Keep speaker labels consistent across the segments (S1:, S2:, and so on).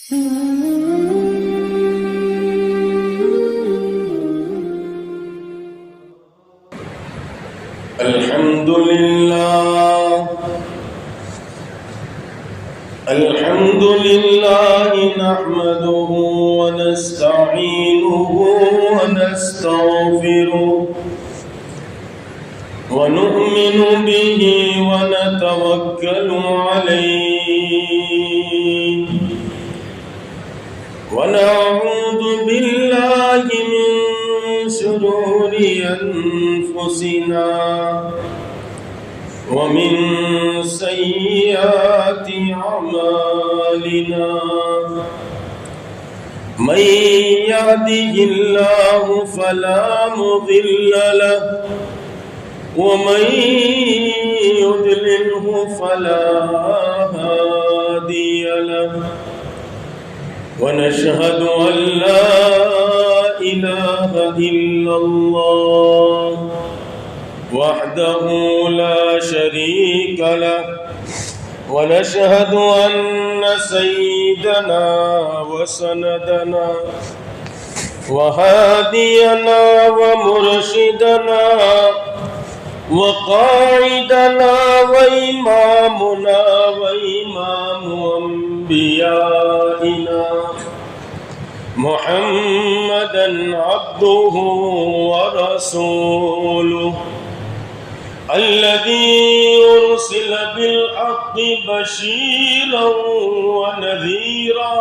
S1: الحمد لله نحمده ونستعينه ونستغفره ونؤمن به ونتوكل عليه ونعوذ بالله من شرور أنفسنا ومن سيئات أعمالنا من يهده الله فلا مضل له ومن يضلله فلا هادي له ونشهد أن لا إله إلا الله وحده لا شريك له ونشهد أن سيدنا وسندنا وهادينا ومرشدنا وقائدنا وإمامنا وإمام أنبيائنا محمدا عبده ورسوله الذي أرسل بالحق بشيرا ونذيرا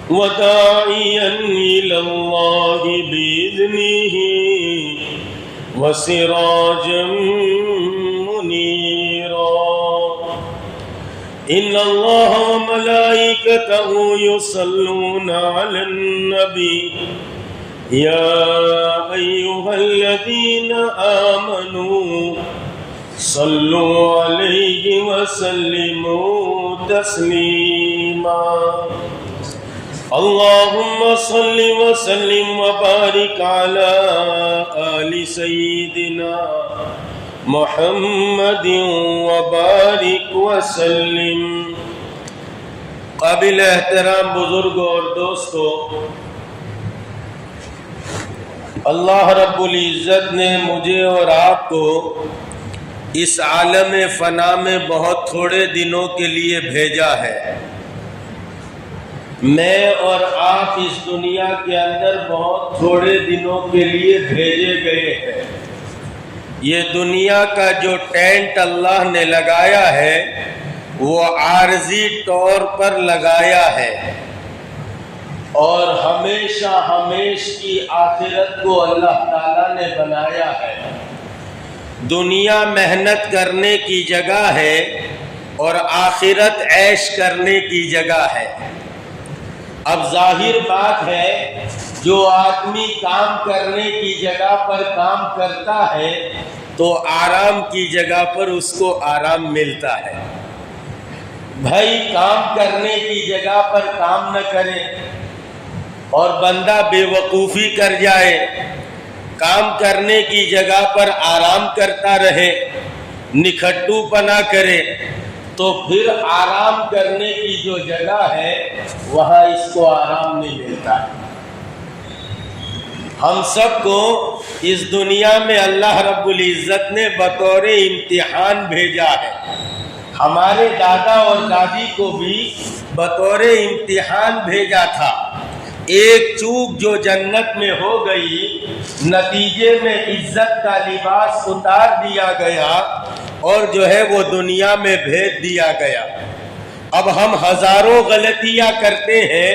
S1: وداعيا إلى الله بإذنه وسراجا منيرا إن الله وملائكته يصلون على النبي يا أيها الذين آمنوا صلوا عليه وسلموا تسليما اللهم صل وسلم وبارك على آل سيدنا محمد وبارك وسلم۔ قابل احترام بزرگوں اور دوستو، اللہ رب العزت نے مجھے اور آپ کو اس عالم فنا میں بہت تھوڑے دنوں کے لیے بھیجا ہے۔ میں اور آپ اس دنیا کے اندر بہت تھوڑے دنوں کے لیے بھیجے گئے ہیں۔ یہ دنیا کا جو ٹینٹ اللہ نے لگایا ہے وہ عارضی طور پر لگایا ہے، اور ہمیشہ ہمیش کی آخرت کو اللہ تعالیٰ نے بنایا ہے۔ دنیا محنت کرنے کی جگہ ہے اور آخرت عیش کرنے کی جگہ ہے۔ اب ظاہر بات ہے، جو آدمی کام کرنے کی جگہ پر کام کرتا ہے تو آرام کی جگہ پر اس کو آرام ملتا ہے۔ بھائی کام کرنے کی جگہ پر کام نہ کرے اور بندہ بے وقوفی کر جائے، کام کرنے کی جگہ پر آرام کرتا رہے، نکھٹو پنا کرے، تو پھر آرام کرنے کی جو جگہ ہے وہاں اس کو آرام نہیں ملتا ہے۔ ہم سب کو اس دنیا میں اللہ رب العزت نے بطور امتحان بھیجا ہے۔ ہمارے دادا اور دادی کو بھی بطور امتحان بھیجا تھا۔ ایک چوک جو جنت میں ہو گئی، نتیجے میں عزت کا لباس اتار دیا گیا اور جو ہے وہ دنیا میں بھیج دیا گیا۔ اب ہم ہزاروں غلطیاں کرتے ہیں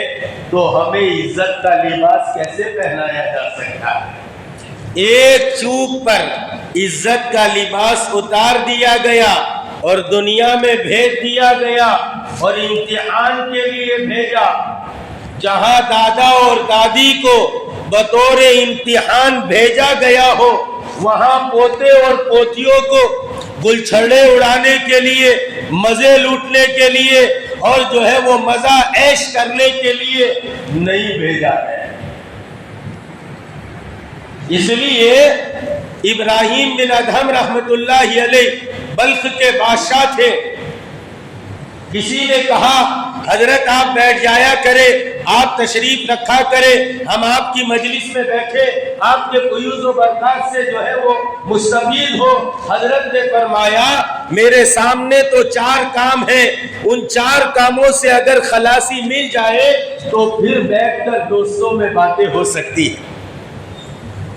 S1: تو ہمیں عزت کا لباس کیسے پہنایا جا سکتا ہے؟ ایک چوک پر عزت کا لباس اتار دیا گیا اور دنیا میں بھیج دیا گیا اور امتحان کے لیے بھیجا۔ جہاں دادا اور دادی کو بطور امتحان بھیجا گیا ہو، وہاں پوتے اور پوتیوں کو گلچھڑے اڑانے کے لیے، مزے لوٹنے کے لیے اور جو ہے وہ مزہ عیش کرنے کے لیے نہیں بھیجا گیا۔ اس لیے ابراہیم بن ادہم رحمت اللہ علیہ بلخ کے بادشاہ تھے۔ کسی نے کہا حضرت آپ بیٹھ جایا کرے, آپ تشریف رکھا کرے, ہم آپ کی مجلس میں بیٹھے, آپ کے فیوز و برکات سے جو ہے وہ مستفید ہو. حضرت نے فرمایا میرے سامنے تو 4 کام ہیں, ان 4 کاموں سے اگر خلاصی مل جائے تو پھر بیٹھ کر دوستوں میں باتیں ہو سکتی ہیں.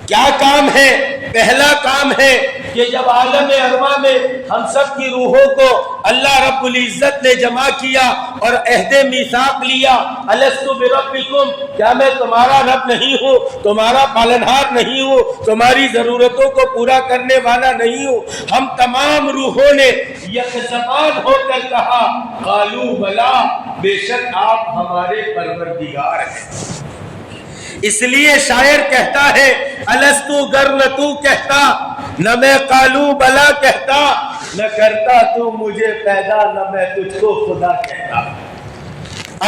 S1: کیا کام ہے؟ پہلا کام ہے کہ جب عالم ارواح میں ہم سب کی روحوں کو اللہ رب العزت نے جمع کیا اور عہد میثاق لیا, الست بربکم, کیا میں تمہارا رب نہیں ہوں, تمہارا پالنہار نہیں ہوں, تمہاری ضرورتوں کو پورا کرنے والا نہیں ہوں؟ ہم تمام روحوں نے یک زبان ہو کر کہا قالوا بلا, بے شک آپ ہمارے پروردگار ہیں. اس لیے شاعر کہتا ہے الستو گر نہ تو کہتا, نہ میں قالو بلا کہتا, نہ کرتا تو مجھے پیدا, نہ میں تجھ کو خدا کہتا.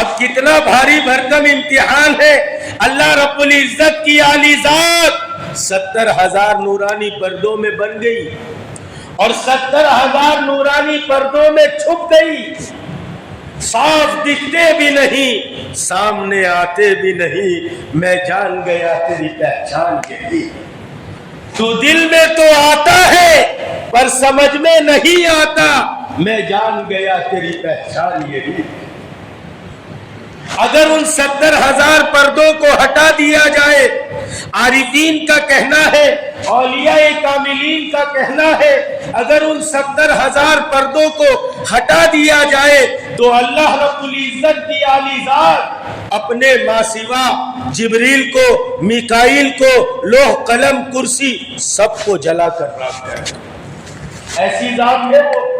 S1: اب کتنا بھاری بھرکم امتحان ہے. اللہ رب العزت کی عالی ذات 70,000 نورانی پردوں میں بن گئی اور 70,000 نورانی پردوں میں چھپ گئی. صاف دکھتے بھی نہیں, سامنے آتے بھی نہیں, میں جان گیا تیری پہچان یہی. تو دل میں تو آتا ہے پر سمجھ میں نہیں آتا, میں جان گیا تیری پہچان یہی. اگر ان 70,000 پردوں کو ہٹا دیا جائے, عارفین کا کہنا ہے, اولیاء کاملین کا کہنا ہے, اگر ان 70,000 پردوں کو ہٹا دیا جائے تو اللہ رب العزت کی عالی ذات اپنے ماسوا جبریل کو, میکائیل کو, لوح قلم کرسی سب کو جلا کر راکھ کرے. ایسی ذات ہے وہ.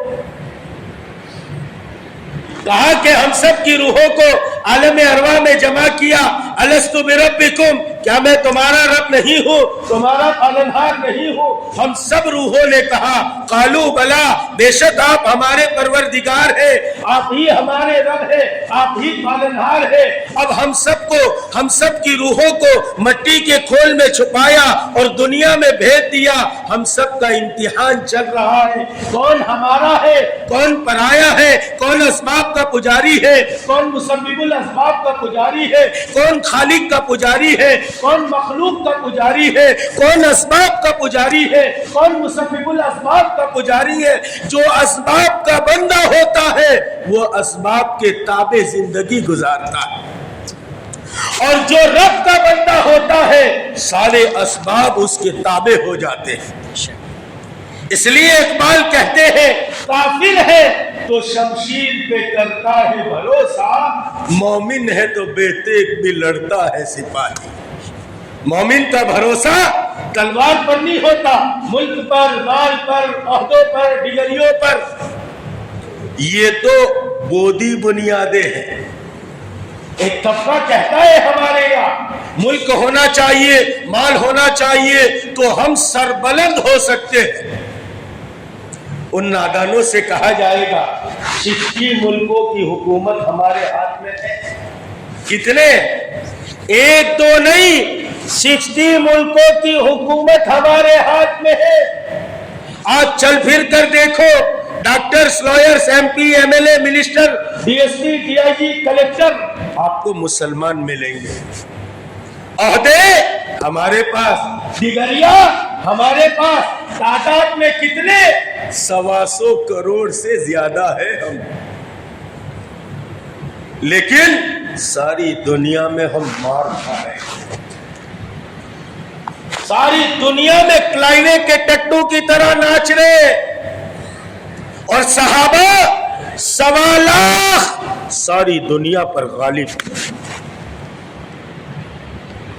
S1: کہا کہ ہم سب کی روحوں کو عالم ارواح میں جمع کیا, الست بربکم, کیا میں تمہارا رب نہیں ہوں, تمہارا پالنہار نہیں ہوں؟ ہم سب روحوں نے کہا قالوا بلا, بے شک آپ ہمارے پروردگار ہیں, آپ ہی ہمارے رب ہیں, آپ ہی پالنہار ہیں. اب ہم سب کی روحوں کو مٹی کے کھول میں چھپایا اور دنیا میں بھیج دیا. ہم سب کا امتحان چل رہا ہے, کون ہمارا ہے, کون پرایا ہے, کون اسباب کا پجاری ہے, کون مسبب الاسباب کا پجاری ہے, کون خالق کا پجاری ہے, کون مخلوق کا پجاری ہے, کون اسباب کا پجاری ہے, کون مسبب الاسباب کا پجاری ہے. جو اسباب کا بندہ ہوتا ہے وہ اسباب کے تابع زندگی گزارتا ہے, اور جو رب کا بندہ ہوتا ہے سارے اسباب اس کے تابع ہو جاتے ہیں. اس لیے اقبال کہتے ہیں کافر ہے تو شمشیر پہ کرتا ہے بھروسہ, مومن ہے تو بے تیغ بھی لڑتا ہے سپاہی. مومن کا بھروسہ تلوار پر نہیں ہوتا, ملک پر, مال پر, عہدوں پر, ڈگریوں پر. یہ تو بودی بنیادیں ہیں. ایک طبقہ کہتا ہے ہمارے یہاں ملک ہونا چاہیے, مال ہونا چاہیے تو ہم سربلند ہو سکتے ہیں. ان نادانوں سے کہا جائے گا 60 ملکوں کی حکومت ہمارے ہاتھ میں ہے. کتنے؟ 1 2 نہیں, 60 ملکوں کی حکومت ہمارے ہاتھ میں ہے. آج چل پھر کر دیکھو, doctors, lawyers, M P, M L A, minister, D S P, D I G, collector آپ کو مسلمان ملیں گے. عہدے ہمارے پاس, ڈگریاں ہمارے پاس. تعداد میں کتنے؟ 125 کروڑ سے زیادہ ہے ہم, لیکن ساری دنیا میں ہم مار کھا رہے ہیں. ساری دنیا میں کلائیوے کے ٹٹو کی طرح ناچ رہے, اور صحابہ 1.25 لاکھ ساری دنیا پر غالب.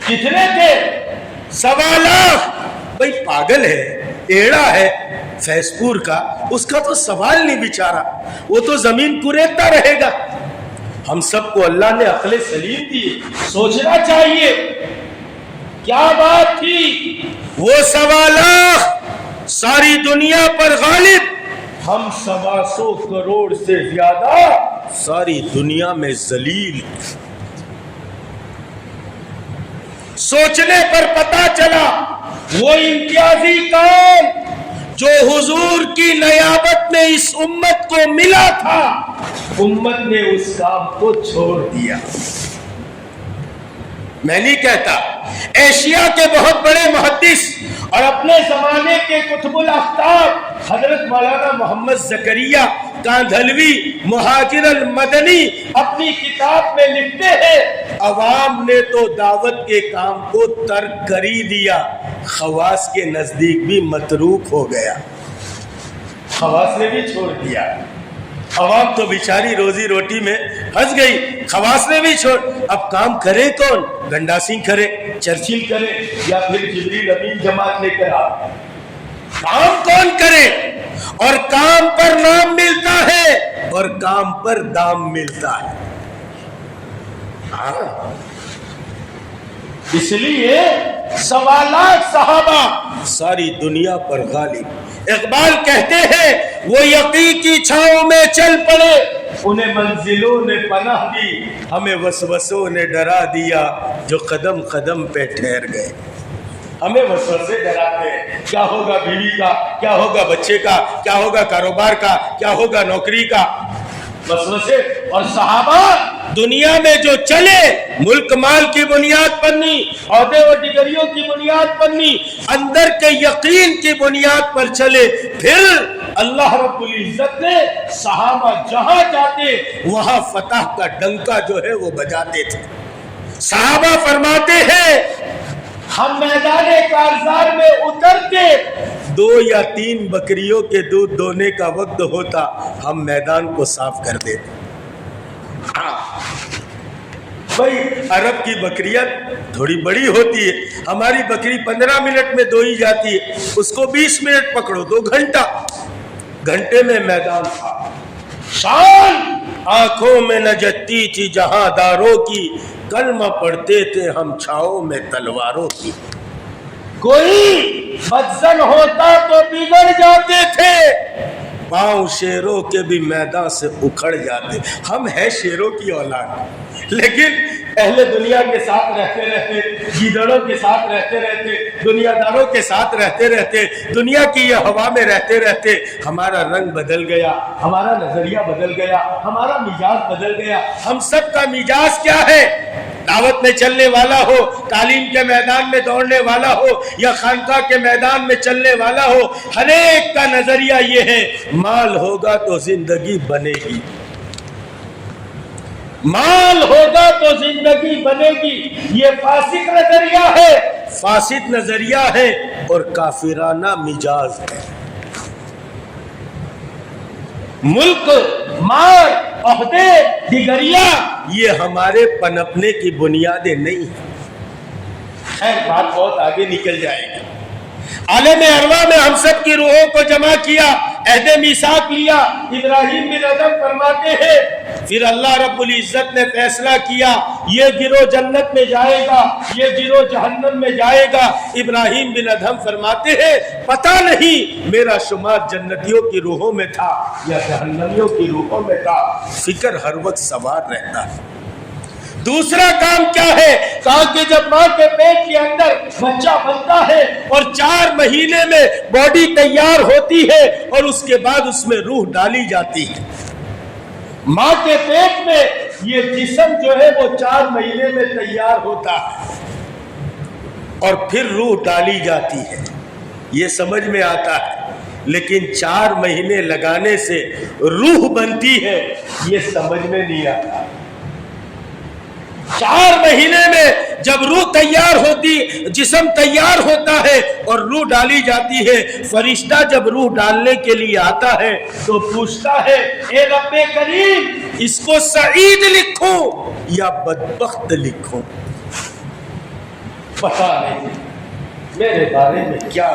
S1: کتنے تھے؟ 1.25 لاکھ. بھئی پاگل ہے, ایڑا ہے فیض پور کا, اس کا تو سوال نہیں بیچارہ, وہ تو زمین کوریدتا رہے گا. ہم سب کو اللہ نے عقل سلیم دی, سوچنا چاہیے کیا بات تھی. وہ 1.25 لاکھ ساری دنیا پر غالب, ہم 125 کروڑ سے زیادہ ساری دنیا میں ذلیل. سوچنے پر پتا چلا وہ امتیازی کام جو حضور کی نیابت میں اس امت کو ملا تھا، امت نے اس کام کو چھوڑ دیا۔ میں نہیں کہتا، ایشیا کے بہت بڑے محدث اور اپنے زمانے کے قطب الافطار حضرت مولانا محمد زکریا کاندھلوی مہاجر المدنی اپنی کتاب میں لکھتے ہیں، عوام نے تو دعوت کے کام کو ترک کر ہی دیا، خواص کے نزدیک بھی متروک ہو گیا۔ خواص نے بھی چھوڑ دیا، عوام تو بیچاری روزی روٹی میں پھنس گئی، خواص نے بھی چھوڑ۔ اب کام کرے کون؟ گنڈا سنگھ کرے، چرچل کرے، یا پھر جبریل امین جماعت لے کر آ۔ کام کون کرے؟ اور کام پر نام ملتا ہے اور کام پر دام ملتا ہے۔ اس لیے سوالات صحابہ ساری دنیا پر غالب۔ اقبال کہتے ہیں وہ یقین کی چھاؤں میں چل پڑے، انہیں منزلوں نے پناہ دی، ہمیں وسوسوں نے ڈرا دیا جو قدم قدم پہ ٹھہر گئے۔ ہمیں وسوسے ڈراتے ہیں، کیا ہوگا بیوی کا، کیا ہوگا بچے کا، کیا ہوگا کاروبار کا، کیا ہوگا نوکری کا، وسوسے۔ اور صحابہ دنیا میں جو چلے ملک مال کی بنیاد پر نہیں، عہدے و ڈگریوں کی بنیاد پر نہیں، اندر کے یقین کی بنیاد پر چلے۔ پھر اللہ رب العزت نے صحابہ جہاں جاتے وہاں فتح کا ڈنکا جو ہے وہ بجاتے تھے۔ صحابہ فرماتے ہیں ہم میدان کارزار میں اترتے، 2 یا 3 بکریوں کے دودھ دونے کا وقت ہوتا، ہم میدان کو صاف کر دیتے۔ بھائی عرب کی بکریاں تھوڑی بڑی ہوتی ہے، ہماری بکری 15 منٹ میں دوئی جاتی ہے، اس کو 20 منٹ پکڑو 2 گھنٹے میں میدان تھا۔ شان آنکھوں میں نجتی تھی جہاں داروں کی، کلمہ پڑھتے تھے ہم چھاؤں میں تلواروں کی۔ کوئی بدزن ہوتا تو بگڑ جاتے تھے، پاؤں شیروں کے بھی میدان سے اکھڑ جاتے۔ ہم ہیں شیروں کی اولاد، لیکن اہل دنیا کے ساتھ رہتے رہتے، گیدڑوں کے ساتھ رہتے رہتے، دنیا داروں کے ساتھ رہتے رہتے، دنیا کی یہ ہوا میں رہتے رہتے ہمارا رنگ بدل گیا، ہمارا نظریہ بدل گیا، ہمارا مزاج بدل گیا۔ ہم سب کا مزاج کیا ہے؟ دعوت میں چلنے والا ہو، تعلیم کے میدان میں دوڑنے والا ہو، یا خانقاہ کے میدان میں چلنے والا ہو، ہر ایک کا نظریہ یہ ہے مال ہوگا تو زندگی بنے گی، مال ہوگا تو زندگی بنے گی۔ یہ فاسد نظریہ ہے، فاسد نظریہ ہے اور کافرانہ مزاج ہے۔ ملک، مال، عہدے، ڈگریاں یہ ہمارے پنپنے کی بنیادیں نہیں ہیں۔ خیر بات بہت آگے نکل جائے گی۔ عالم ارواح میں ہم سب کی روحوں کو جمع کیا، عہد میثاق لیا۔ ابراہیم بن ادم فرماتے ہیں پھر اللہ رب العزت نے فیصلہ کیا یہ گروہ جنت میں جائے گا، یہ گروہ جہنم میں جائے گا۔ ابراہیم بن ادم فرماتے ہیں پتہ نہیں میرا شمار جنتیوں کی روحوں میں تھا یا جہنمیوں کی روحوں میں تھا، فکر ہر وقت سوار رہتا ہے۔ دوسرا کام کیا ہے؟ کہا کہ جب ماں کے پیٹ کے اندر بچہ بنتا ہے اور 4 مہینے میں باڈی تیار ہوتی ہے اور اس کے بعد اس میں روح ڈالی جاتی ہے۔ ماں کے پیٹ میں یہ جسم جو ہے وہ 4 مہینے میں تیار ہوتا ہے اور پھر روح ڈالی جاتی ہے، یہ سمجھ میں آتا ہے، لیکن 4 مہینے لگانے سے روح بنتی ہے یہ سمجھ میں نہیں آتا۔ 4 مہینے میں جب روح تیار ہوتی، جسم تیار ہوتا ہے اور روح ڈالی جاتی ہے، فرشتہ جب روح ڈالنے کے لیے آتا ہے تو پوچھتا ہے اے رب کریم اس کو سعید لکھوں یا بدبخت لکھوں؟ پتہ نہیں میرے بارے میں کیا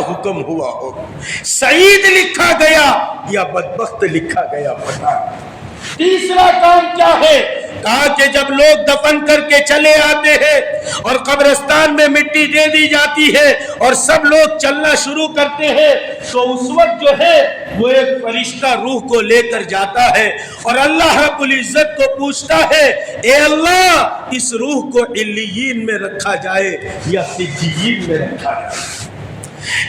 S1: حکم ہوا ہوگا، سعید لکھا گیا یا بدبخت لکھا گیا پتہ نہیں۔ تیسرا کام کیا ہے؟ کہا کہ جب لوگ دفن کر کے چلے آتے ہیں اور قبرستان میں مٹی دے دی جاتی ہے اور سب لوگ چلنا شروع کرتے ہیں تو اس وقت جو ہے وہ ایک فرشتہ روح کو لے کر جاتا ہے اور اللہ رب العزت کو پوچھتا ہے اے اللہ اس روح کو علیین میں رکھا جائے یا سجین میں رکھا جائے؟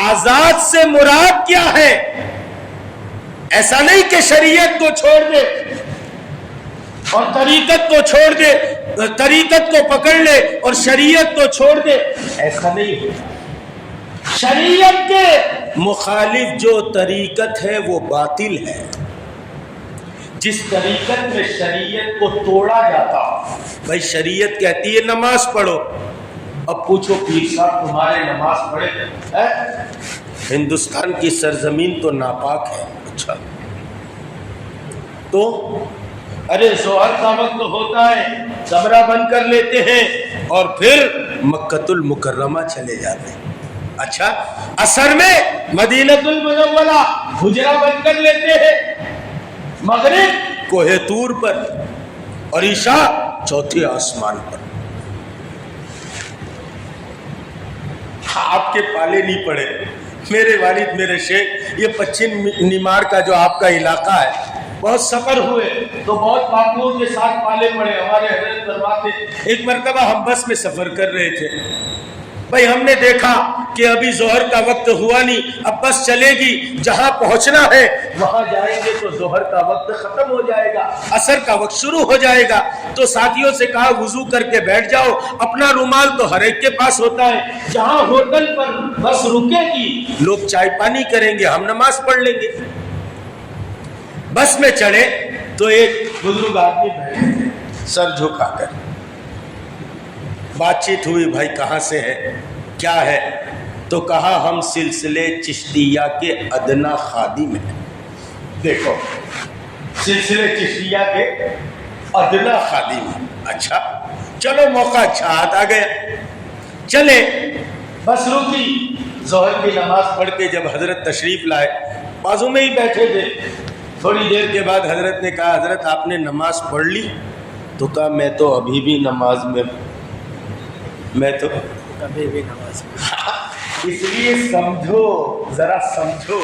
S1: آزاد سے مراد کیا ہے؟ ایسا نہیں کہ شریعت کو چھوڑ دے اور طریقت کو چھوڑ دے، طریقت کو پکڑ لے اور شریعت کو چھوڑ دے، ایسا نہیں ہوتا۔ شریعت کے مخالف جو طریقت ہے وہ باطل ہے۔ جس طریقت میں شریعت کو توڑا جاتا، بھائی شریعت کہتی ہے نماز پڑھو، اب پوچھو پیر صاحب تمہارے نماز پڑھے ہیں؟ ہندوستان کی سرزمین تو ناپاک ہے۔ اچھا تو ارے ظہر کا وقت ہوتا ہے، کمرہ بند کر لیتے ہیں اور پھر مکۃ المکرمہ چلے جاتے ہیں۔ اچھا عصر میں مدینۃ المنورہ حجرہ بند کر لیتے ہیں، مغرب کوہ طور پر اور عشاء چوتھے آسمان پر۔ آپ کے پالے نہیں پڑے، میرے والد میرے شیخ یہ پچھم نیمار کا جو آپ کا علاقہ ہے، بہت سفر ہوئے تو بہت باپوؤں کے ساتھ پالے پڑے۔ ہمارے حضرت فرماتے ایک مرتبہ ہم بس میں سفر کر رہے تھے، بھائی ہم نے دیکھا کہ ابھی ظہر کا وقت ہوا نہیں، اب بس چلے گی، جہاں پہنچنا ہے وہاں جائیں گے تو ظہر کا وقت ختم ہو جائے گا، عصر کا وقت شروع ہو جائے گا۔ تو ساتھیوں سے کہا وضو کر کے بیٹھ جاؤ، اپنا رومال تو ہر ایک کے پاس ہوتا ہے، جہاں ہوٹل پر بس رکے گی لوگ چائے پانی کریں گے، ہم نماز پڑھ لیں گے۔ بس میں چڑھے تو ایک بزرگ آدمی بیٹھے تھے سر جھکا کر، بات چیت ہوئی، بھائی کہاں سے ہے کیا ہے؟ تو کہا ہم سلسلے چشتیہ کے ادنا خادم ہیں۔ دیکھو سلسلے چشتیہ کے ادنا خادم ہیں۔ اچھا چلو موقع اچھا ہاتھ آ گیا، چلے بس رکی، ظہر کی نماز پڑھ کے جب حضرت تشریف لائے بازو میں ہی بیٹھے تھے، تھوڑی دیر کے بعد حضرت نے کہا حضرت آپ نے نماز پڑھ لی؟ تو کہا میں تو ابھی بھی نماز میں، میں تو ابھی بھی نماز میں۔ اس لیے سمجھو، ذرا سمجھو،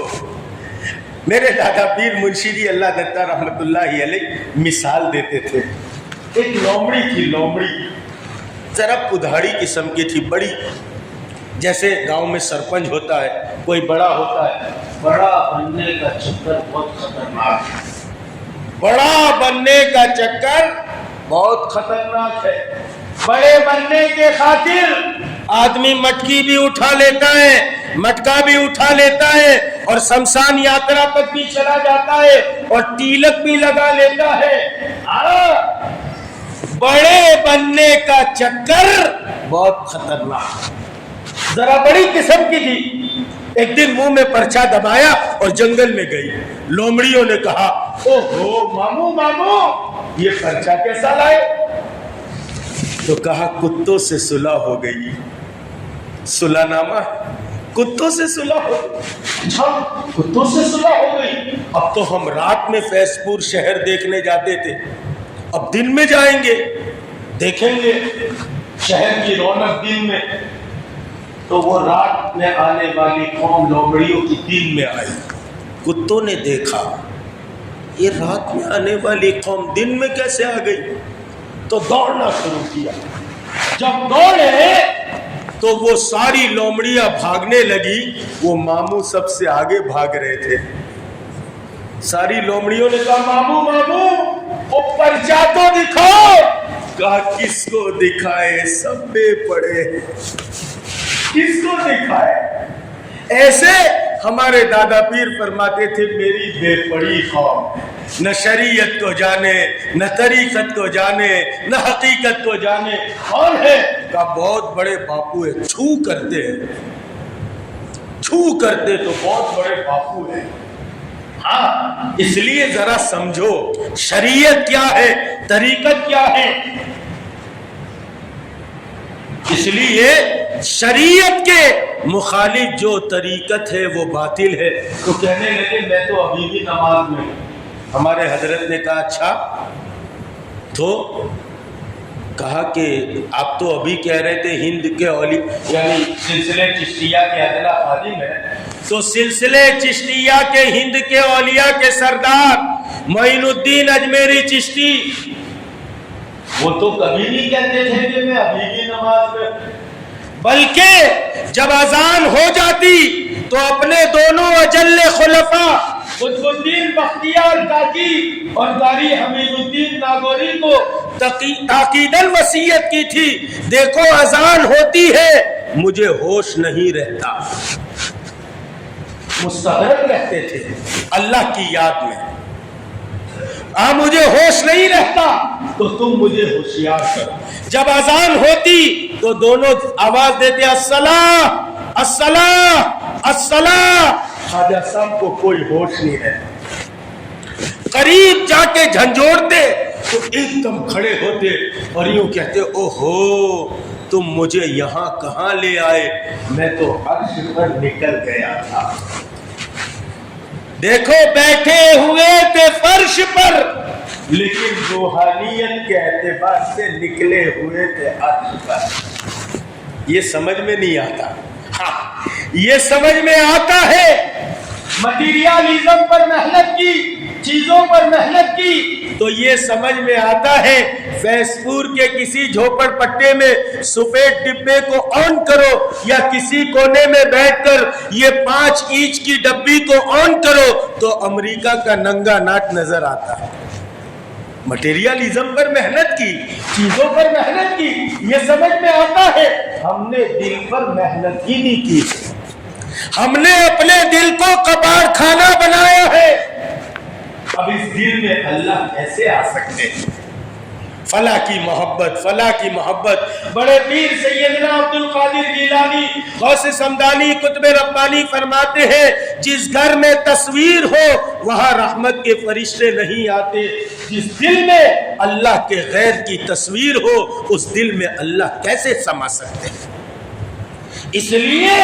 S1: میرے دادا پیر منشی جی اللہ دتا رحمت اللہ علیہ مثال دیتے تھے۔ ایک لومڑی تھی، لومڑی ذرا پدھاڑی قسم کی تھی، بڑی، جیسے گاؤں میں سرپنچ ہوتا ہے کوئی بڑا ہوتا ہے، بڑا بننے کا چکر بہت خطرناک ہے، بڑا بننے کا چکر بہت خطرناک ہے۔ بڑے بننے کے خاطر آدمی مٹکی بھی اٹھا لیتا ہے، مٹکا بھی اٹھا لیتا ہے اور شمشان یاترا تک بھی چلا جاتا ہے اور تیلک بھی لگا لیتا ہے۔ بڑے بننے کا چکر بہت خطرناک، ذرا بڑی قسم کی تھی۔ ایک دن منہ میں پرچہ دبایا اور جنگل میں گئی، لومڑیوں نے کہا او ہو مامو مامو یہ پرچہ کیسا لائے؟ تو کہا کتوں سے صلح ہو گئی، صلح نامہ کتوں سے صلح ہو گئی۔ اچھا کتوں سے صلح ہو گئی، اب تو ہم رات میں فیض پور شہر دیکھنے جاتے تھے، اب دن میں جائیں گے، دیکھیں گے شہر کی رونق دن میں۔ تو وہ رات میں آنے والی قوم لومڑیوں کی دن میں آئی، کتوں نے دیکھا یہ رات میں آنے والی قوم دن میں کیسے آ گئی، تو دوڑنا شروع کیا۔ جب دوڑے تو وہ ساری لومڑیاں بھاگنے لگی، وہ ماموں سب سے آگے بھاگ رہے تھے۔ ساری لومڑیوں نے کہا ماموں ماموں وہ پرچہ تو دکھاؤ۔ کہا کس کو دکھائے، سب بے پڑے، کس کو دکھائے؟ ایسے ہمارے دادا پیر فرماتے تھے میری بے پڑی قوم نہ شریعت کو جانے، نہ طریقت کو جانے، نہ حقیقت کو جانے۔ کون ہے؟ کہا بہت بڑے باپو ہے، چھو کرتے ہیں، چھو کرتے تو بہت بڑے باپو ہیں۔ ہاں اس لیے ذرا سمجھو شریعت کیا ہے، طریقت کیا ہے۔ اس لیے شریعت کے مخالف جو طریقت ہے وہ باطل ہے۔ تو کہنے لگے میں تو ابھی بھی نماز میں۔ ہمارے حضرت نے کہا اچھا، تو کہا کہ آپ تو ابھی کہہ رہے تھے ہند کے یعنی سلسلے چشتیہ کے ادنا خادم ہے، تو سلسلے چشتیہ کے ہند کے اولیاء کے سردار معین الدین اجمیری چشتی وہ تو کبھی نہیں کہتے تھے کہ میں ابھی بھی نماز میں، بلکہ جب اذان ہو جاتی تو اپنے دونوں اجل خلفاء قطب الدین بختیار کاکی اور قاری حمید الدین ناگوری کو تاکیداً وصیت کی تھی، دیکھو اذان ہوتی ہے مجھے ہوش نہیں رہتا، مستغرق رہتے تھے اللہ کی یاد میں، مجھے ہوش نہیں رہتا تو تم مجھے ہوشیار کرو۔ جب اذان ہوتی تو دونوں آواز دیتے الصلاۃ الصلاۃ الصلاۃ، خواجہ صاحب کو کوئی ہوش نہیں رہتا، قریب جا کے جھنجھوڑتے تو ایک دم کھڑے ہوتے اور یوں کہتے اوہو تم مجھے یہاں کہاں لے آئے، میں تو عرش پر نکل گیا تھا۔ دیکھو بیٹھے ہوئے تھے فرش پر لیکن روحانیت کے اعتبار سے نکلے ہوئے تھے عرش پر۔ یہ سمجھ میں نہیں آتا، ہاں یہ سمجھ میں آتا ہے۔ مٹیریالزم پر محنت کی، چیزوں پر محنت کی تو یہ سمجھ میں آتا ہے فیض پور کے کسی جھوپڑ پٹے میں سفید ڈبے کو آن کرو یا کسی کونے میں بیٹھ کر یہ 5 اینچ کی ڈبی کو آن کرو تو امریکہ کا ننگا ناٹ نظر آتا ہے۔ مٹیریالزم پر محنت کی، چیزوں پر محنت کی، یہ سمجھ میں آتا ہے۔ ہم نے دل پر محنت ہی نہیں کی، ہم نے اپنے دل کو کباڑ خانہ بنایا ہے۔ اب اس دل میں اللہ کیسے آ سکتے ہیں؟ فلاں کی محبت، فلاں کی محبت۔ بڑے پیر سیدنا عبد القادر جیلانی غوث سمدانی قطب ربانی فرماتے ہیں جس گھر میں تصویر ہو وہاں رحمت کے فرشتے نہیں آتے، جس دل میں اللہ کے غیر کی تصویر ہو اس دل میں اللہ کیسے سما سکتے ہیں؟ اس لیے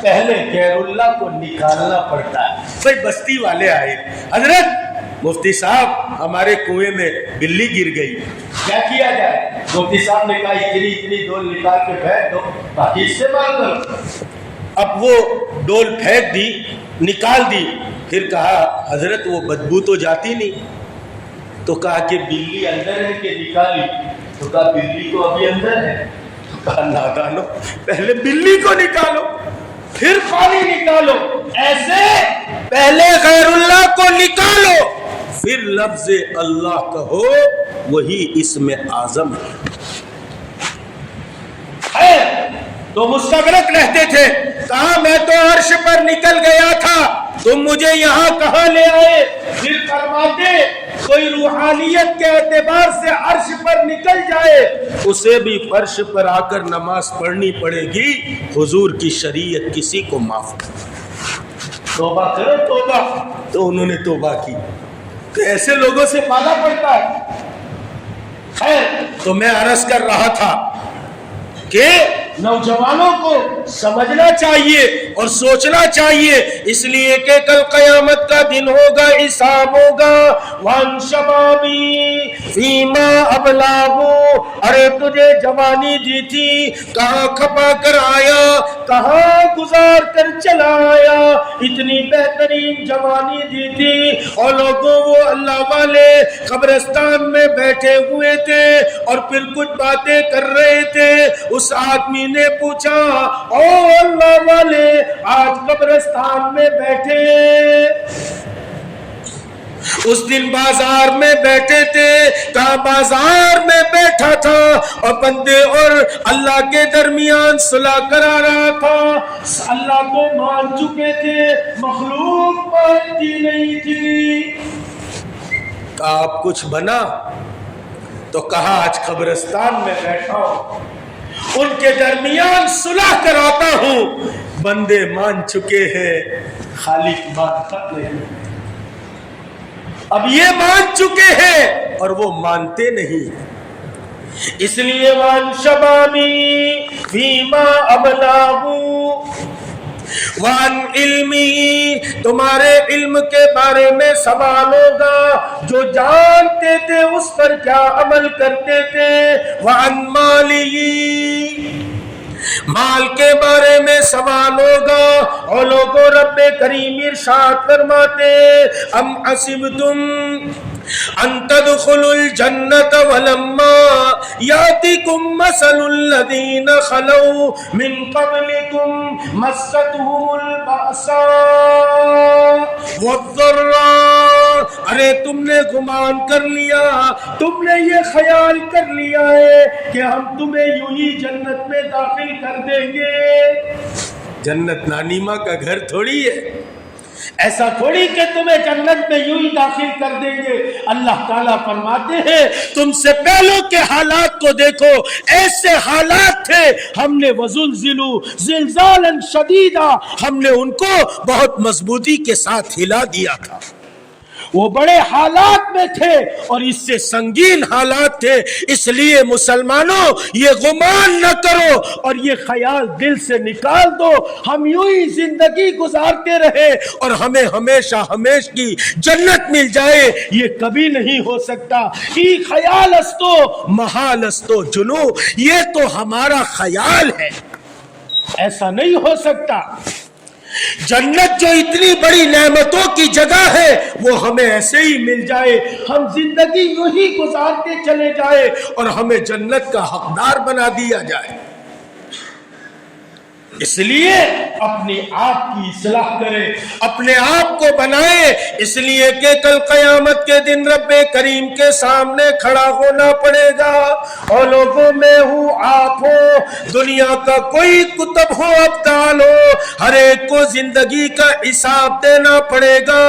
S1: پہلے غیر اللہ کو نکالنا پڑتا ہے۔ بھائی بستی والے آئے، حضرت مفتی صاحب ہمارے کنویں میں بلی گر گئی، کیا کیا جائے؟ مفتی صاحب نے کہا اتنی ڈول نکال کے پھینک دو باقی استعمال کرو۔ اب وہ ڈول پھینک دی، نکال دی، پھر کہا حضرت وہ بدبو تو جاتی نہیں، تو کہا کہ بلی اندر ہے کہ نکالی؟ تو کہا بلی تو ابھی اندر ہے۔ کہا نادانو پہلے بلی کو نکالو پھر پانی نکالو، ایسے پہلے غیر اللہ کو نکالو پھر لفظ اللہ کہو، وہی اسم اعظم ہے۔ تو مستغرق رہتے تھے، کہا میں تو عرش پر نکل گیا تھا، تم مجھے یہاں کہاں لے آئے؟ پھر فرماتے کوئی روحانیت کے اعتبار سے عرش پر نکل جائے اسے بھی فرش پر آ کر نماز پڑھنی پڑے گی، حضور کی شریعت کسی کو معاف کر۔ توبہ کرو توبہ، تو انہوں نے توبہ کی۔ تو ایسے لوگوں سے پالا پڑتا ہے۔ خیر، تو میں عرض کر رہا تھا کہ نوجوانوں کو سمجھنا چاہیے اور سوچنا چاہیے، اس لیے کہ کل قیامت کا دن ہوگا، حساب ہوگا۔ وان شبابی فیما ابلاغو، ارے تجھے جوانی دی تھی کہاں کھپا کر آیا، کہاں گزار کر چلا آیا، اتنی بہترین جوانی دی تھی اور لوگوں وہ اللہ والے قبرستان میں بیٹھے ہوئے تھے اور پھر کچھ باتیں کر رہے تھے۔ اس آدمی نے پوچھا او اللہ والے آج قبرستان میں بیٹھے، اس دن بازار میں بیٹھے تھے، کہاں بازار میں بیٹھا تھا اور بندے اور اللہ کے درمیان صلح کرا رہا تھا، اللہ کو مان چکے تھے، مخلوق مانتی نہیں تھی۔ کہا آپ کچھ بنا؟ تو کہا آج قبرستان میں بیٹھا ہوں، ان کے درمیان صلح کراتا ہوں، بندے مان چکے ہیں، خالق مانتا نہیں، اب یہ مان چکے ہیں اور وہ مانتے نہیں، اس لیے وان شبابی فیما ابلاغو وان علمی، تمہارے علم کے بارے میں سوال ہوگا، جو جانتے تھے اس پر کیا عمل کرتے تھے، وان مالی، مال کے بارے میں سوال ہوگا، اور لوگوں رب کریم ارشاد فرماتے ام حسبتم ان تدخلوا الجنة ولما يأتكم مثل الذين خلوا من قبلكم مستهم البأساء والضراء. ارے تم نے گمان کر لیا، تم نے یہ خیال کر لیا ہے کہ ہم تمہیں یوں ہی جنت میں داخل کر دیں گے. جنت نانی ماں کا گھر تھوڑی ہے، ایسا تھوڑی کہ تمہیں جنت میں یوں ہی داخل کر دیں گے. اللہ تعالیٰ فرماتے ہیں تم سے پہلوں کے حالات کو دیکھو، ایسے حالات تھے ہم نے وزلزلوا زلزالا شدیدا، ہم نے ان کو بہت مضبوطی کے ساتھ ہلا دیا تھا. وہ بڑے حالات میں تھے اور اس سے سنگین حالات تھے. اس لیے مسلمانوں یہ گمان نہ کرو اور یہ خیال دل سے نکال دو ہم یوں ہی زندگی گزارتے رہے اور ہمیں ہمیشہ ہمیش کی جنت مل جائے. یہ کبھی نہیں ہو سکتا. ای خیال استو محال استو جنو، یہ تو ہمارا خیال ہے، ایسا نہیں ہو سکتا. جنت جو اتنی بڑی نعمتوں کی جگہ ہے وہ ہمیں ایسے ہی مل جائے، ہم زندگی یوں ہی گزارتے چلے جائے اور ہمیں جنت کا حقدار بنا دیا جائے. اس لیے اپنے آپ کی اصلاح کریں، اپنے آپ کو بنائیں، اس لیے کہ کل قیامت کے دن رب کریم کے سامنے کھڑا ہونا پڑے گا. اور لوگوں میں ہوں آپ ہو، دنیا کا کوئی کتب ہو ابدال ہو، ہر ایک کو زندگی کا حساب دینا پڑے گا،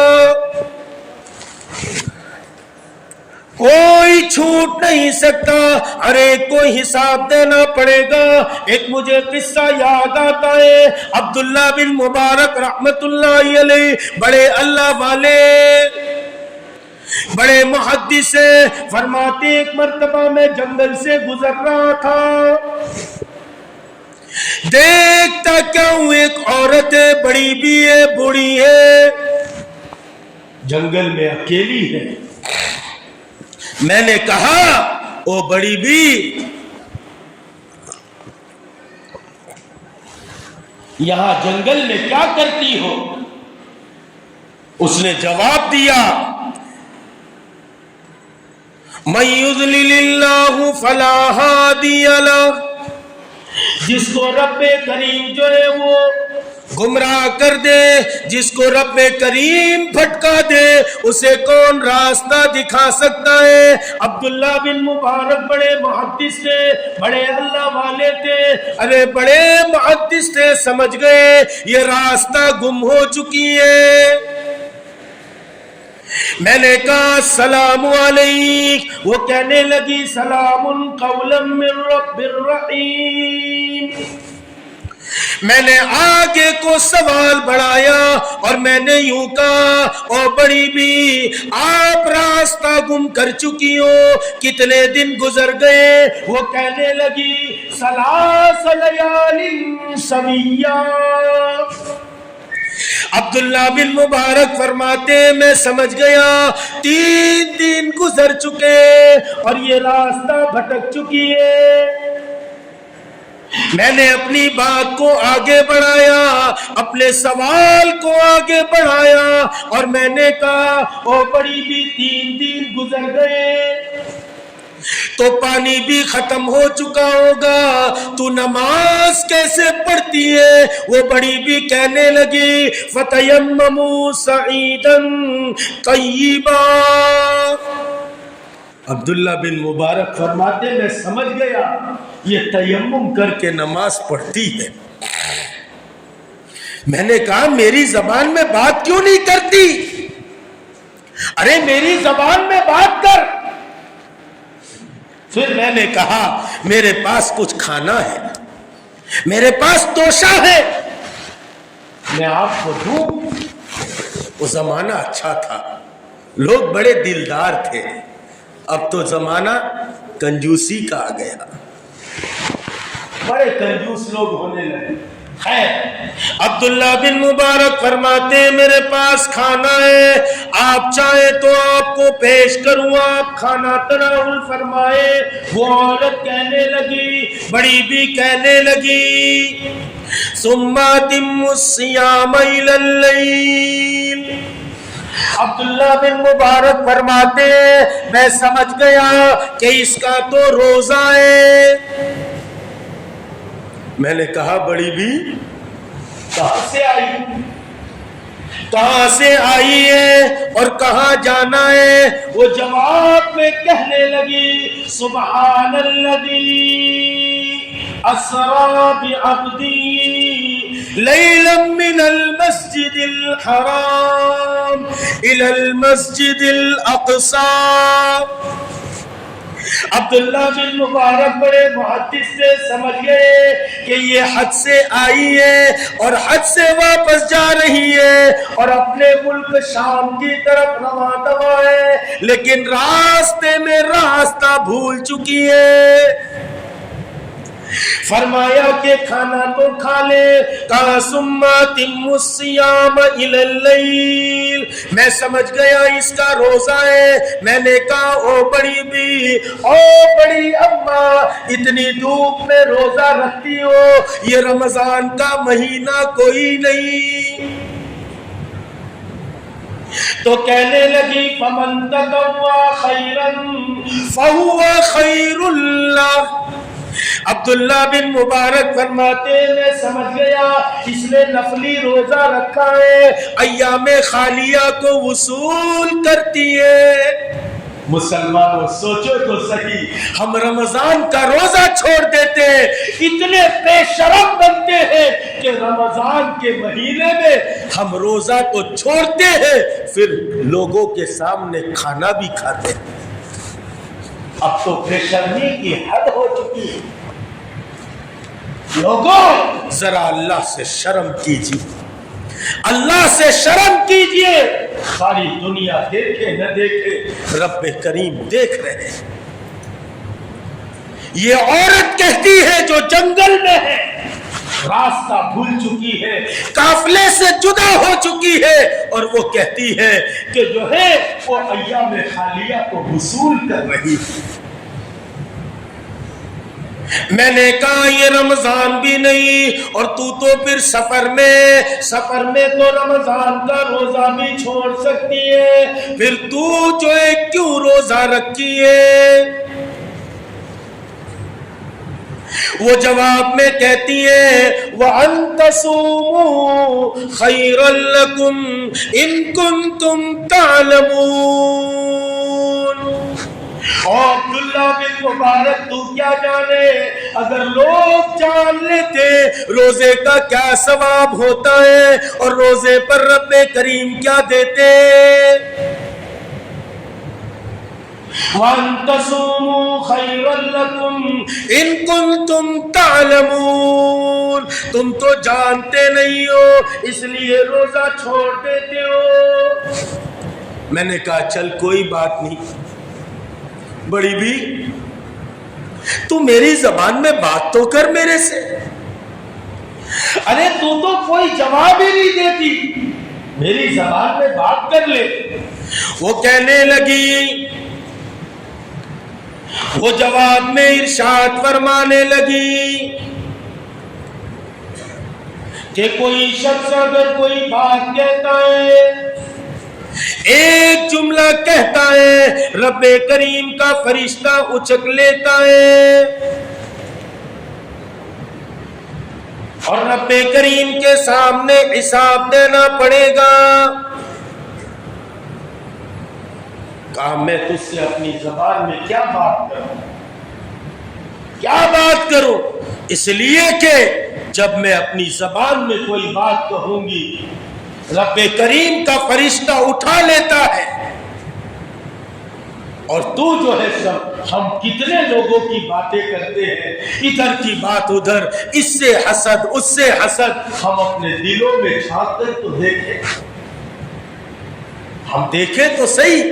S1: کوئی چھوٹ نہیں سکتا، ہر ایک کو حساب دینا پڑے گا. ایک مجھے قصہ یاد آتا ہے، عبداللہ بن مبارک رحمت اللہ علیہ بڑے اللہ والے، بڑے محدث ہیں. فرماتے ایک مرتبہ میں جنگل سے گزر رہا تھا، دیکھتا کیا ہوں ایک عورت ہے، بڑی بھی ہے بوڑھی ہے، جنگل میں اکیلی ہے. میں نے کہا او بڑی بھی، یہاں جنگل میں کیا کرتی ہو؟ اس نے جواب دیا من یضلل اللہ فلا ہادی لہ، جس کو رب کریم جو ہے وہ گمراہ کر دے، جس کو رب کریم بھٹکا دے، اسے کون راستہ دکھا سکتا ہے؟ عبداللہ بن مبارک بڑے محدث تھے، بڑے اللہ والے تھے، ارے بڑے محدث تھے، سمجھ گئے یہ راستہ گم ہو چکی ہے. میں نے کہا السلام علیک، وہ کہنے لگی سلام قولا من رب الرحیم. میں نے آگے کو سوال بڑھایا اور میں نے یوں کہا او بڑی بھی آپ راستہ گم کر چکی ہو، کتنے دن گزر گئے؟ وہ کہنے لگی ثلاث لیال سویہ. عبداللہ بن مبارک فرماتے میں سمجھ گیا 3 دن گزر چکے اور یہ راستہ بھٹک چکی ہے. میں نے اپنی بات کو آگے بڑھایا، اپنے سوال کو آگے بڑھایا اور میں نے کہا او بڑی بھی 3 دن گزر گئے تو پانی بھی ختم ہو چکا ہوگا، تو نماز کیسے پڑھتی ہے؟ وہ بڑی بھی کہنے لگی فَتَيَمَّمُوا سَعِيدًا طَيِّبًا. عبداللہ بن مبارک فرماتے میں سمجھ گیا یہ تیمم کر کے نماز پڑھتی ہے. میں نے کہا میری زبان میں بات کیوں نہیں کرتی؟ ارے میری زبان میں بات کر. پھر میں نے کہا میرے پاس کچھ کھانا ہے، میرے پاس توشہ ہے، میں آپ کو دوں. وہ زمانہ اچھا تھا، لوگ بڑے دلدار تھے، اب تو زمانہ کنجوسی کا آ گیا، بڑے کنجوس لوگ ہونے لگے. خیر عبداللہ بن مبارک فرماتے میرے پاس کھانا ہے، آپ چاہیں تو آپ کو پیش کروں، آپ کھانا تناول فرمائے. وہ عورت کہنے لگی، بڑی بھی کہنے لگی ثم اتم الصیام الی اللیل. عبداللہ بن مبارک فرماتے ہیں میں سمجھ گیا کہ اس کا تو روزہ ہے۔ میں نے کہا بڑی بھی کہاں سے آئی، کہاں سے آئی ہے اور کہاں جانا ہے؟ وہ جواب میں کہنے لگی سبحان الذی اسری بعبدی لیلا من المسجد الحرام الى المسجد الاقصی۔ عبداللہ بن مبارک بڑے محدث سے سمجھ گئے کہ یہ حج سے آئی ہے اور حج سے واپس جا رہی ہے اور اپنے ملک شام کی طرف رواں ہے، لیکن راستے میں راستہ بھول چکی ہے۔ فرمایا کہ کھانا تو کھا لے، کہا ثم اتم الصیام الی اللیل۔ میں سمجھ گیا اس کا روزہ ہے۔ میں نے کہا او بڑی بھی، او بڑی اماں، اتنی دھوپ میں روزہ رکھتی ہو، یہ رمضان کا مہینہ کوئی نہیں۔ تو کہنے لگی فمن تطوع خیرا فہو خیر لہ۔ عبداللہ بن مبارک فرماتے میں سمجھ گیا اس نے نفلی روزہ رکھا ہے، ایام خالیہ کو وصول کرتی ہے۔ مسلمانوں سوچو تو صحیح، ہم رمضان کا روزہ چھوڑ دیتے ہیں، اتنے بے شرم بنتے ہیں کہ رمضان کے مہینے میں ہم روزہ کو چھوڑتے ہیں، پھر لوگوں کے سامنے کھانا بھی کھاتے ہیں۔ اب تو بے شرمی کی حد ہو چکی ہے۔ لوگوں ذرا اللہ سے شرم کیجیے، اللہ سے شرم کیجیے۔ ساری دنیا دیکھے نہ دیکھے، رب کریم دیکھ رہے ہیں۔ یہ عورت کہتی ہے جو جنگل میں ہے، راستہ بھول چکی ہے، قافلے سے جدا ہو چکی ہے، اور وہ کہتی ہے کہ جو ہے وہ ایام خالیہ کو وصول کر رہی ہے۔ میں نے کہا یہ رمضان بھی نہیں، اور تو پھر سفر میں تو رمضان کا روزہ بھی چھوڑ سکتی ہے، پھر تو جو ہے کیوں روزہ رکھی ہے؟ وہ جواب میں کہتی ہے وَأَن تَصُومُوا خَيْرًا لَكُمْ إِن كُنتُمْ تَعْلَمُونَ۔ اور عبداللہ بن مبارک تو کیا جانے، اگر لوگ جان لیتے روزے کا کیا ثواب ہوتا ہے اور روزے پر رب کریم کیا دیتے۔ وَأَن تَصُومُوا خَيْرًا لَكُمْ إِن كُنتُمْ تَعْلَمُونَ۔ تم تو جانتے نہیں ہو اس لیے روزہ چھوڑ دیتے ہو۔ میں نے کہا چل کوئی بات نہیں، بڑی بھی تو میری زبان میں بات تو کر میرے سے۔ ارے تو کوئی جواب ہی نہیں دیتی، میری زبان میں بات کر لے۔ وہ کہنے لگی، وہ جواب میں ارشاد فرمانے لگی کہ کوئی شخص اگر کوئی بات کہتا ہے، ایک جملہ کہتا ہے، رب کریم کا فرشتہ اچک لیتا ہے اور رب کریم کے سامنے حساب دینا پڑے گا۔ کہا میں تجھ سے اپنی زبان میں کیا بات کروں، کیا بات کروں؟ اس لیے کہ جب میں اپنی زبان میں کوئی بات کہوں گی رب کریم کا فرشتہ اٹھا لیتا ہے، اور تو جو ہے سب ہم کتنے لوگوں کی باتیں کرتے ہیں، ادھر کی بات ادھر، اس سے حسد اس سے حسد، ہم اپنے دلوں میں جھانک کر تو دیکھیں، ہم دیکھیں تو صحیح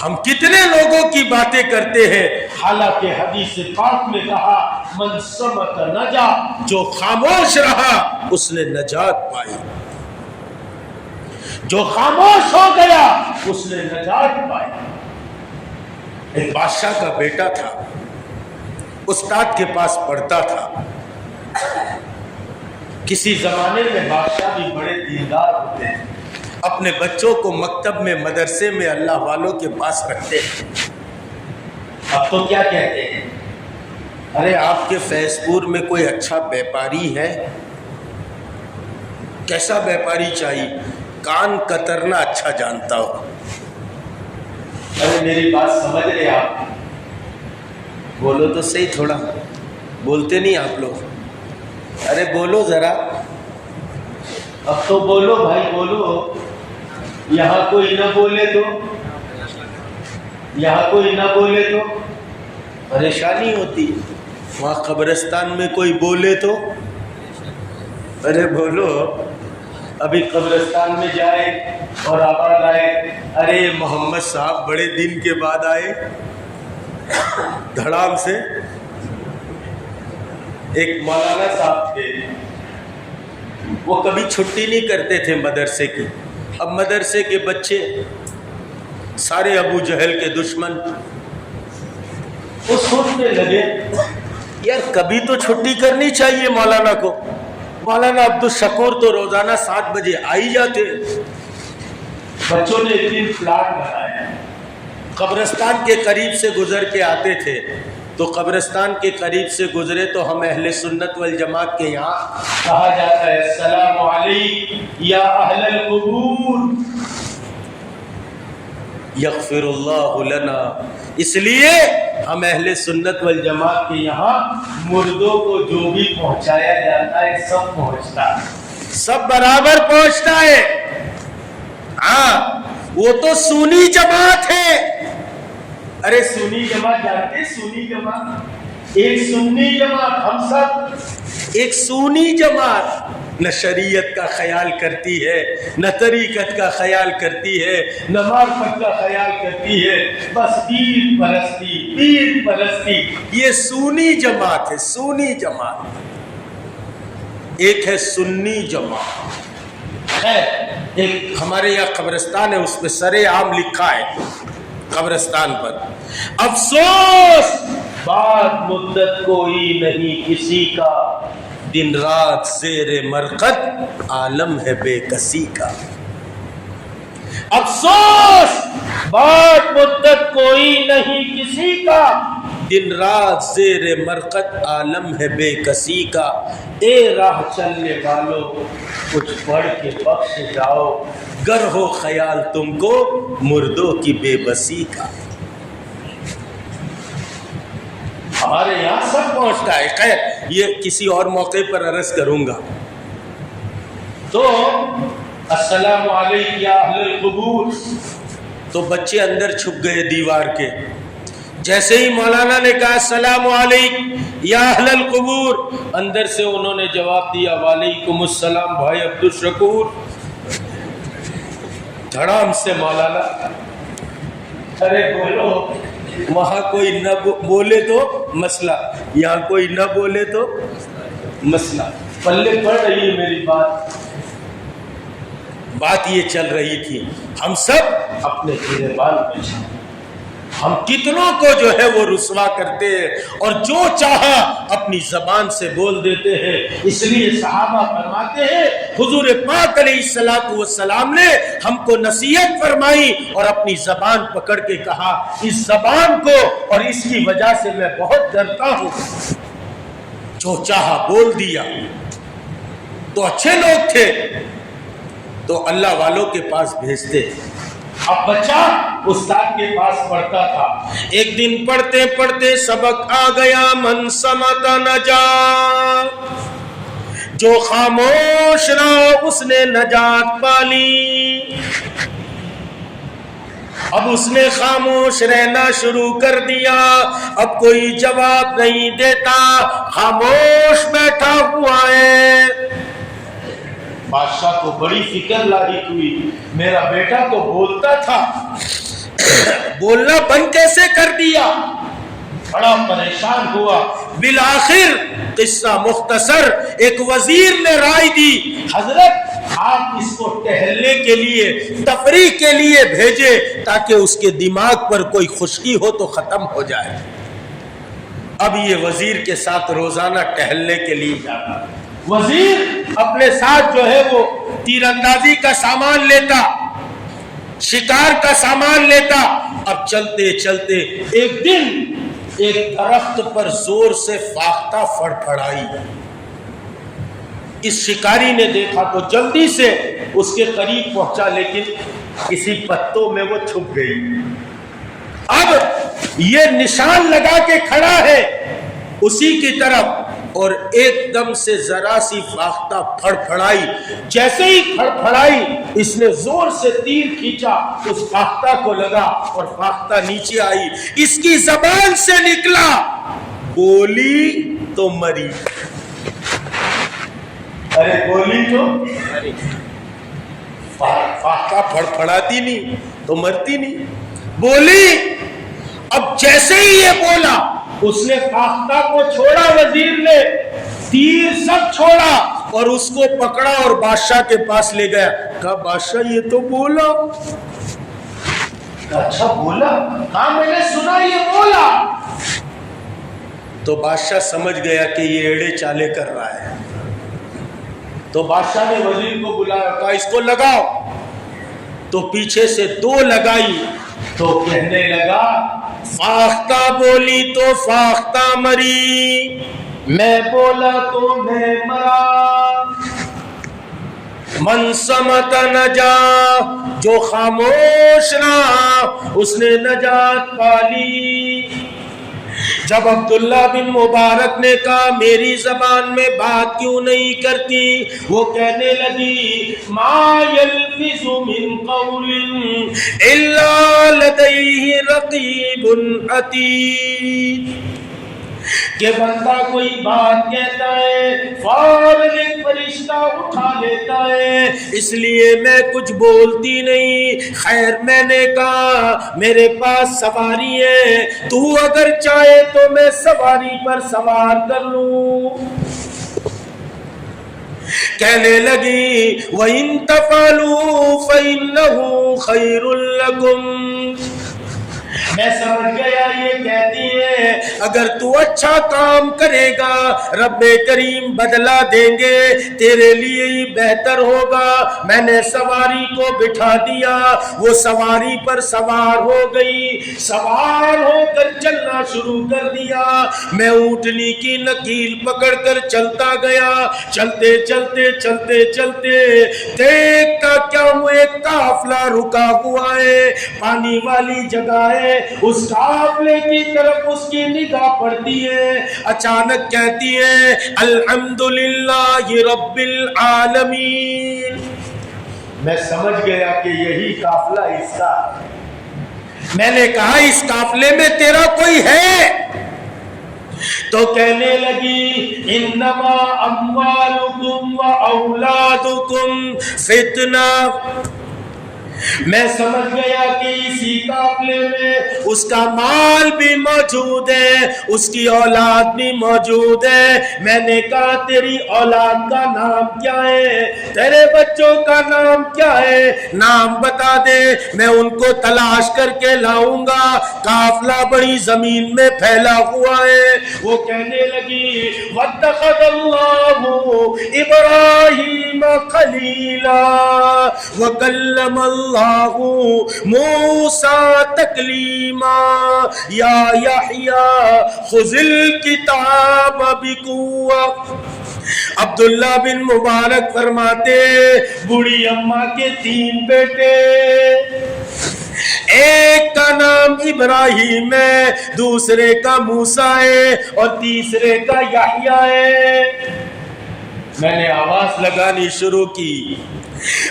S1: ہم کتنے لوگوں کی باتیں کرتے ہیں۔ حالانکہ حدیث پاک میں کہا من صمت نجا، جو خاموش رہا اس نے نجات پائی، جو خاموش ہو گیا اس نے نجات پائی۔ ایک بادشاہ کا بیٹا تھا، استاد کے پاس پڑھتا تھا۔ کسی زمانے میں بادشاہ بھی بڑے دیندار ہوتے ہیں، اپنے بچوں کو مکتب میں مدرسے میں اللہ والوں کے پاس رکھتے ہیں۔ اب تو کیا کہتے ہیں، ارے آپ کے فیض پور میں کوئی اچھا بیپاری ہے؟ کیسا بیپاری چاہیے؟ کان کترنا اچھا جانتا ہو۔ ارے میری بات سمجھ رہے آپ؟ بولو تو صحیح، تھوڑا بولتے نہیں آپ لوگ، ارے بولو ذرا، اب تو بولو بھائی بولو، یہاں کوئی نہ بولے تو، یہاں کوئی نہ بولے تو پریشانی ہوتی، وہاں قبرستان میں کوئی بولے تو، ارے بولو، ابھی قبرستان میں جائے اور آواز آئے، ارے محمد صاحب بڑے دن کے بعد آئے، دھڑام سے۔ ایک مولانا صاحب تھے، وہ کبھی چھٹی نہیں کرتے تھے مدرسے کی۔ اب مدرسے کے بچے سارے ابو جہل کے دشمن، وہ سوچنے لگے یار کبھی تو چھٹی کرنی چاہیے مولانا کو۔ مولانا عبدالشکور تو روزانہ 7 بجے آ ہی جاتے۔ بچوں نے ایک دن پلاٹ بنایا، قبرستان کے قریب سے گزر کے آتے تھے، تو قبرستان کے قریب سے گزرے تو ہم اہل سنت والجماعت کے یہاں کہا جاتا ہے السلام علیکم یا اہل القبور یغفر اللہ لنا، اس لیے ہم اہل سنت والجماعت کے یہاں مردوں کو جو بھی پہنچایا جاتا ہے سب پہنچتا ہے، سب برابر پہنچتا ہے۔ ہاں وہ تو سنی جماعت ہے۔ ارے سنی جماعت جانتے؟ سنی جماعت ایک سنی جماعت، ہم سب ایک سنی جماعت، نہ شریعت کا خیال کرتی ہے، نہ طریقت کا خیال کرتی ہے، نہ معرفت کا خیال کرتی ہے، بس پیر پرستی، پیر پرستی۔ یہ سنی جماعت ہے، سنی جماعت۔ ایک ہے سنی جماعت ہے، ایک ہمارے یہاں قبرستان ہے، اس پہ سر عام لکھا ہے قبرستان پر، افسوس بعد مدت کوئی نہیں کسی کا، دن رات زیر مرقد عالم ہے بے کسی کا۔ افسوس بعد مدت کوئی نہیں کسی کا، دن رات زیر مرقد عالم ہے بے کسی کا۔ اے راہ چلنے والوں کچھ پڑھ کے بخش جاؤ، گر ہو خیال تم کو مردوں کی بے بسی کا۔ ہمارے یہاں سب پہنچتا ہے، خیر یہ کسی اور موقع پر عرض کروں گا۔ تو السلام علیکم یا اہل القبور، تو بچے اندر چھپ گئے دیوار کے۔ جیسے ہی مولانا نے کہا السلام علیکم یا اہل القبور، اندر سے انہوں نے جواب دیا وعلیکم السلام بھائی عبدالشکور۔ دھڑام سے مولانا، ارے بولو، وہاں کوئی نہ بولے تو مسئلہ، یہاں کوئی نہ بولے تو مسئلہ۔ پلے پڑ رہی ہے میری بات یہ چل رہی تھی، ہم سب اپنے گریبان پہ چھا، ہم کتنوں کو جو ہے وہ رسوا کرتے ہیں اور جو چاہا اپنی زبان سے بول دیتے ہیں۔ اس لیے صحابہ فرماتے ہیں حضور پاک علیہ الصلوۃ والسلام نے ہم کو نصیحت فرمائی اور اپنی زبان پکڑ کے کہا اس زبان کو اور اس کی وجہ سے میں بہت ڈرتا ہوں، جو چاہا بول دیا۔ تو اچھے لوگ تھے تو اللہ والوں کے پاس بھیجتے۔ اب بچہ استاد کے پاس پڑھتا تھا، ایک دن پڑھتے پڑھتے سبق آ گیا من سمت نجا، جو خاموش رہا اس نے نجات پالی۔ اب اس نے خاموش رہنا شروع کر دیا، اب کوئی جواب نہیں دیتا، خاموش بیٹھا ہوا ہے۔ بادشاہ کو بڑی فکر لاحق ہوئی، میرا بیٹا تو بولتا تھا، بولنا بند کیسے کر دیا؟ بڑا پریشان ہوا۔ بالآخر قصہ مختصر، ایک وزیر نے رائے دی حضرت آپ اس کو ٹہلنے کے لیے تفریح کے لیے بھیجے تاکہ اس کے دماغ پر کوئی خشکی ہو تو ختم ہو جائے۔ اب یہ وزیر کے ساتھ روزانہ ٹہلنے کے لیے جاتا، وزیر اپنے ساتھ جو ہے وہ تیر اندازی کا سامان لیتا, شکار کا سامان لیتا. اب چلتے چلتے ایک دن ایک درخت پر زور سے فاختہ فڑفڑائی. اس شکاری نے دیکھا تو جلدی سے اس کے قریب پہنچا, لیکن کسی پتوں میں وہ چھپ گئی. اب یہ نشان لگا کے کھڑا ہے اسی کی طرف, اور ایک دم سے ذرا سی فاختہ پھڑپھڑائی. جیسے ہی پھڑپھڑائی اس نے زور سے تیر کھینچا, اس فاختہ کو لگا اور فاختہ نیچے آئی. اس کی زبان سے نکلا, بولی تو مری. ارے بولی تو مری, فاختہ پھڑپھڑاتی نہیں تو مرتی نہیں, بولی. اب جیسے ہی یہ بولا اس نے فاختہ کو چھوڑا, وزیر نے تیر سب چھوڑا اور اس کو پکڑا اور بادشاہ کے پاس لے گیا. کہا بادشاہ یہ تو بولا. اچھا بولا؟ ہاں میں نے سنا یہ بولا. تو بادشاہ سمجھ گیا کہ یہ ایڑے چالے کر رہا ہے. تو بادشاہ نے وزیر کو بلایا, کہا اس کو لگاؤ. تو پیچھے سے 2 لگائی تو کہنے لگا فاختہ بولی تو فاختہ مری, میں بولا تو میں مرا. من صمت نجا, جو خاموش رہا اس نے نجات پالی. جب عبداللہ بن مبارک نے کہا میری زبان میں بات کیوں نہیں کرتی, وہ کہنے لگی ما یلفظ من قول الا لدیہ رقیب عتید, کہ بندہ کوئی بات کہتا ہے فوراً ایک فرشتہ اٹھا لیتا ہے, اس لیے میں کچھ بولتی نہیں. خیر میں نے کہا میرے پاس سواری ہے, تو اگر چاہے تو میں سواری پر سوار کر لوں. کہنے لگی وَإِن تَفْعَلُوا فَإِنَّهُ خَيْرٌ لَكُمْ, میں سمجھ گیا یہ کہتی ہے اگر تو اچھا کام کرے گا رب کریم بدلہ دیں گے, تیرے لیے ہی بہتر ہوگا. میں نے سواری کو بٹھا دیا, وہ سواری پر سوار ہو گئی, سوار ہو کر چلنا شروع کر دیا. میں اونٹنی کی نکیل پکڑ کر چلتا گیا. چلتے چلتے چلتے چلتے دیکھتا کیا ہوں ایک قافلہ رکا ہوا ہے, پانی والی جگہ ہے. اس قافلے کی طرف اس کی نگاہ پڑتی ہے. اچانک کہتی ہے الحمدللہ رب العالمین. میں سمجھ گیا کہ یہی قافلہ اس کا. میں نے کہا اس قافلے میں تیرا کوئی ہے؟ تو کہنے لگی انما اموالکم و اولادکم فتنہ. میں سمجھ گیا کہ اسی قافلے میں اس کا مال بھی موجود ہے, اس کی اولاد بھی موجود ہے. میں نے کہا تیری اولاد کا نام کیا ہے, تیرے بچوں کا نام کیا ہے, نام بتا دے, میں ان کو تلاش کر کے لاؤں گا. قافلہ بڑی زمین میں پھیلا ہوا ہے. وہ کہنے لگی واتخذ اللہ ابراہیم خلیلا وکلم اللہ موسیٰ تکلیما یا یحییٰ خذ الکتاب بقوہ. عبداللہ بن مبارک فرماتے بوڑھی اماں کے 3 بیٹے, ایک کا نام ابراہیم ہے, دوسرے کا موسیٰ ہے اور تیسرے کا یحییٰ ہے. میں نے آواز لگانی شروع کی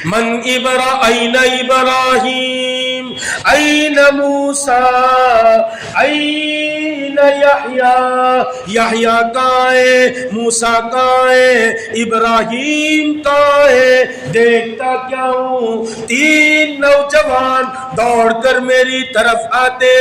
S1: من این ابراہیم این موسیٰ این یحییٰ, یحییٰ کہاں ہے, موسیٰ کہاں ہے, ابراہیم کہاں ہے. دیکھتا کیا ہوں 3 نوجوان دوڑ کر میری طرف آتے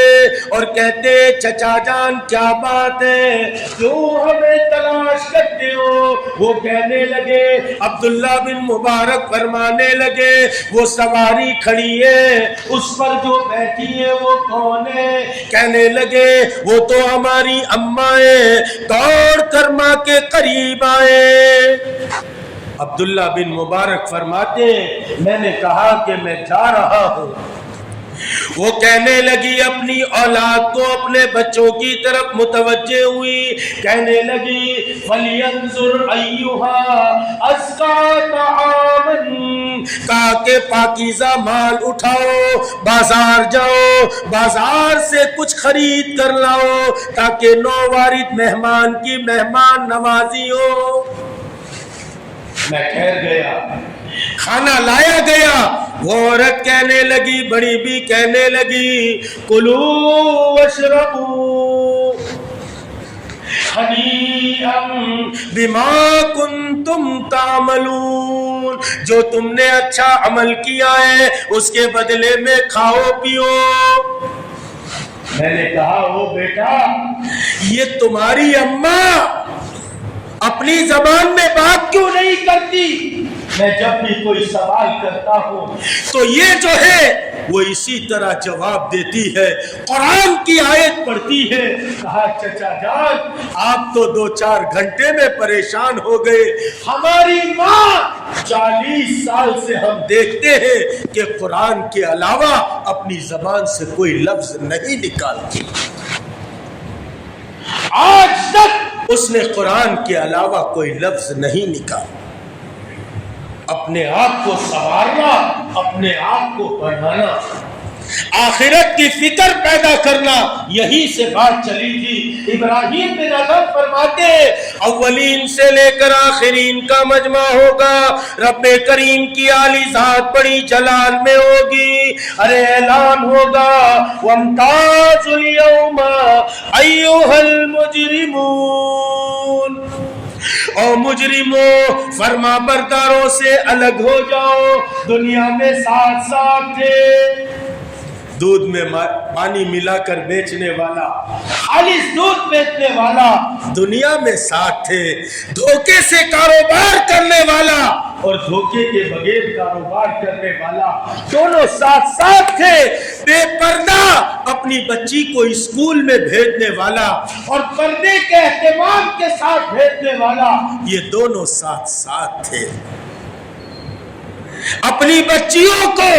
S1: اور کہتے چچا جان کیا بات ہے, کیوں ہمیں تلاش کرتے ہو. وہ کہنے لگے عبداللہ بن مبارک فرمانے لگے وہ سواری کھڑی ہے اس پر جو بیٹھی ہے وہ کون ہے. کہنے لگے وہ تو ہماری اماں ہے. دوڑ کر ماں کے قریب آئے. عبداللہ بن مبارک فرماتے ہیں میں نے کہا کہ میں جا رہا ہوں. وہ کہنے لگی اپنی اولاد کو اپنے بچوں کی طرف متوجہ ہوئی, کہنے لگی فَلْيَنْظُرْ أَيُّهَا أَزْكَىٰ طَعَامًا, کہا کہ پاکیزہ مال اٹھاؤ, بازار جاؤ, بازار سے کچھ خرید کر لاؤ تاکہ نووارد مہمان کی مہمان نوازی ہو. میں ٹھہر گیا, کھانا لایا گیا. وہ عورت کہنے لگی, بڑی بھی کہنے لگی کلوا واشربوا ہنیئا بما کنتم تعملون, جو تم نے اچھا عمل کیا ہے اس کے بدلے میں کھاؤ پیو. میں نے کہا او بیٹا, یہ تمہاری اماں اپنی زبان میں بات کیوں نہیں کرتی؟ میں جب بھی کوئی سوال کرتا ہوں تو یہ جو ہے وہ اسی طرح جواب دیتی ہے, قرآن کی آیت پڑھتی ہے. کہا چچا جان آپ تو 2-4 گھنٹے میں پریشان ہو گئے, ہماری ماں 40 سال سے ہم دیکھتے ہیں کہ قرآن کے علاوہ اپنی زبان سے کوئی لفظ نہیں نکالتی. آج تک اس نے قرآن کے علاوہ کوئی لفظ نہیں نکالا. اپنے آپ کو سنوارنا, اپنے آپ کو بڑھانا, آخرت کی فکر پیدا کرنا, یہی سے بات چلی تھی. ابراہیم بن ادھم فرماتے اولین سے لے کر آخرین کا مجمع ہوگا, رب کریم کی عالی ذات بڑی جلال میں ہوگی. ارے اعلان ہوگا وامتازوا اليوم ایھا المجرمون, او مجرموں فرما برداروں سے الگ ہو جاؤ. دنیا میں ساتھ ساتھ تھے, دودھ میں پانی ملا کر بیچنے والا, خالص دودھ بیچنے والا دنیا میں ساتھ تھے. دھوکے سے کاروبار کرنے والا اور دھوکے کے بغیر کاروبار کرنے والا دونوں ساتھ ساتھ تھے. بے پردہ اپنی بچی کو اسکول میں بھیجنے والا اور پردے کے اہتمام کے ساتھ بھیجنے والا, یہ دونوں ساتھ ساتھ تھے. اپنی بچیوں کو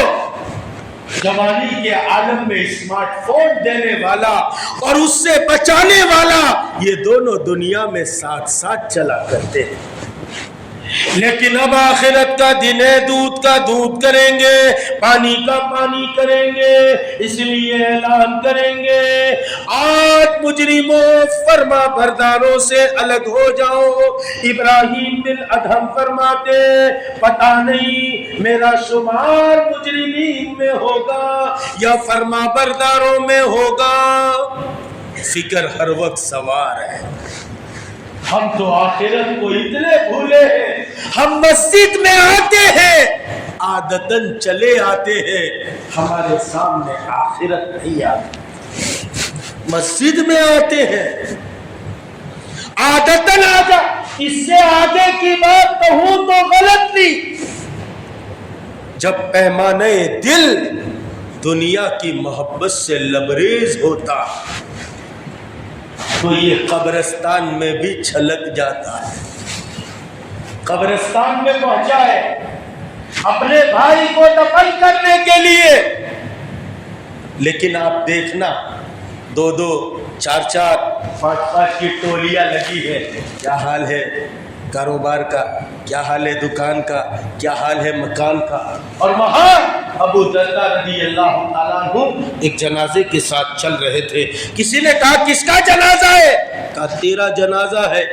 S1: جوانی کے عالم میں اسمارٹ فون دینے والا اور اس سے بچانے والا, یہ دونوں دنیا میں ساتھ ساتھ چلا کرتے ہیں. لیکن اب آخرت کا دن ہے, دودھ کا دودھ کریں گے, پانی کا پانی کریں گے, اس لیے اعلان کریں گے آج مجرموں فرما برداروں سے الگ ہو جاؤ. ابراہیم بن ادھم فرماتے پتہ نہیں میرا شمار مجرمین میں ہوگا یا فرما برداروں میں ہوگا. فکر ہر وقت سوار ہے. ہم تو آخرت کو اتنے بھولے ہیں, ہم مسجد میں آتے ہیں عادتاً چلے آتے ہیں, ہمارے سامنے آخرت نہیں آتی. مسجد میں آتے ہیں عادتاً آجا, اس سے آگے کی بات کہوں تو غلط نہیں. جب پیمانے دل دنیا کی محبت سے لبریز ہوتا تو یہ قبرستان میں بھی چھلک جاتا ہے. قبرستان میں پہنچا ہے اپنے بھائی کو دفن کرنے کے لیے, لیکن آپ دیکھنا 2-2, 4-4, 5-5 کی ٹولیاں لگی ہے. کیا حال ہے کاروبار کا, کیا حال ہے دکان کا, کیا حال ہے مکان کا. اور وہاں ابو دردہ رضی اللہ تعالیٰ عنہ ایک جنازے کے ساتھ چل رہے تھے. کسی نے کہا کس کا جنازہ ہے؟ کہا تیرا جنازہ ہے.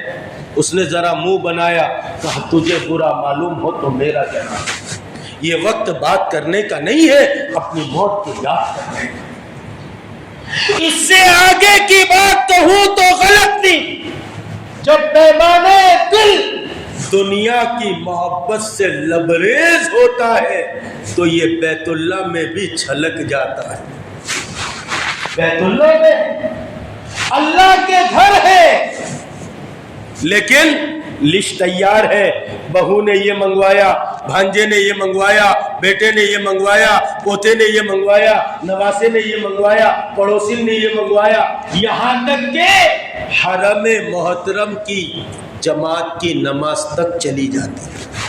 S1: اس نے ذرا منہ بنایا, کہا تجھے برا معلوم ہو تو میرا جنازہ. یہ وقت بات کرنے کا نہیں ہے, اپنی موت کی یاد کرنے کا. اس سے آگے کی بات کہوں تو غلط نہیں. جب پیمانے دل دنیا کی محبت سے لبریز ہوتا ہے تو یہ بیت اللہ میں بھی چھلک جاتا ہے. بیت اللہ میں اللہ کے گھر ہے, لیکن لسٹ تیار ہے. بہو نے یہ منگوایا, بھانجے نے یہ منگوایا, بیٹے نے یہ منگوایا, پوتے نے یہ منگوایا, نواسے نے یہ منگوایا, پڑوسی نے یہ منگوایا, یہاں تک کہ حرم محترم کی جماعت کی نماز تک چلی جاتی ہے.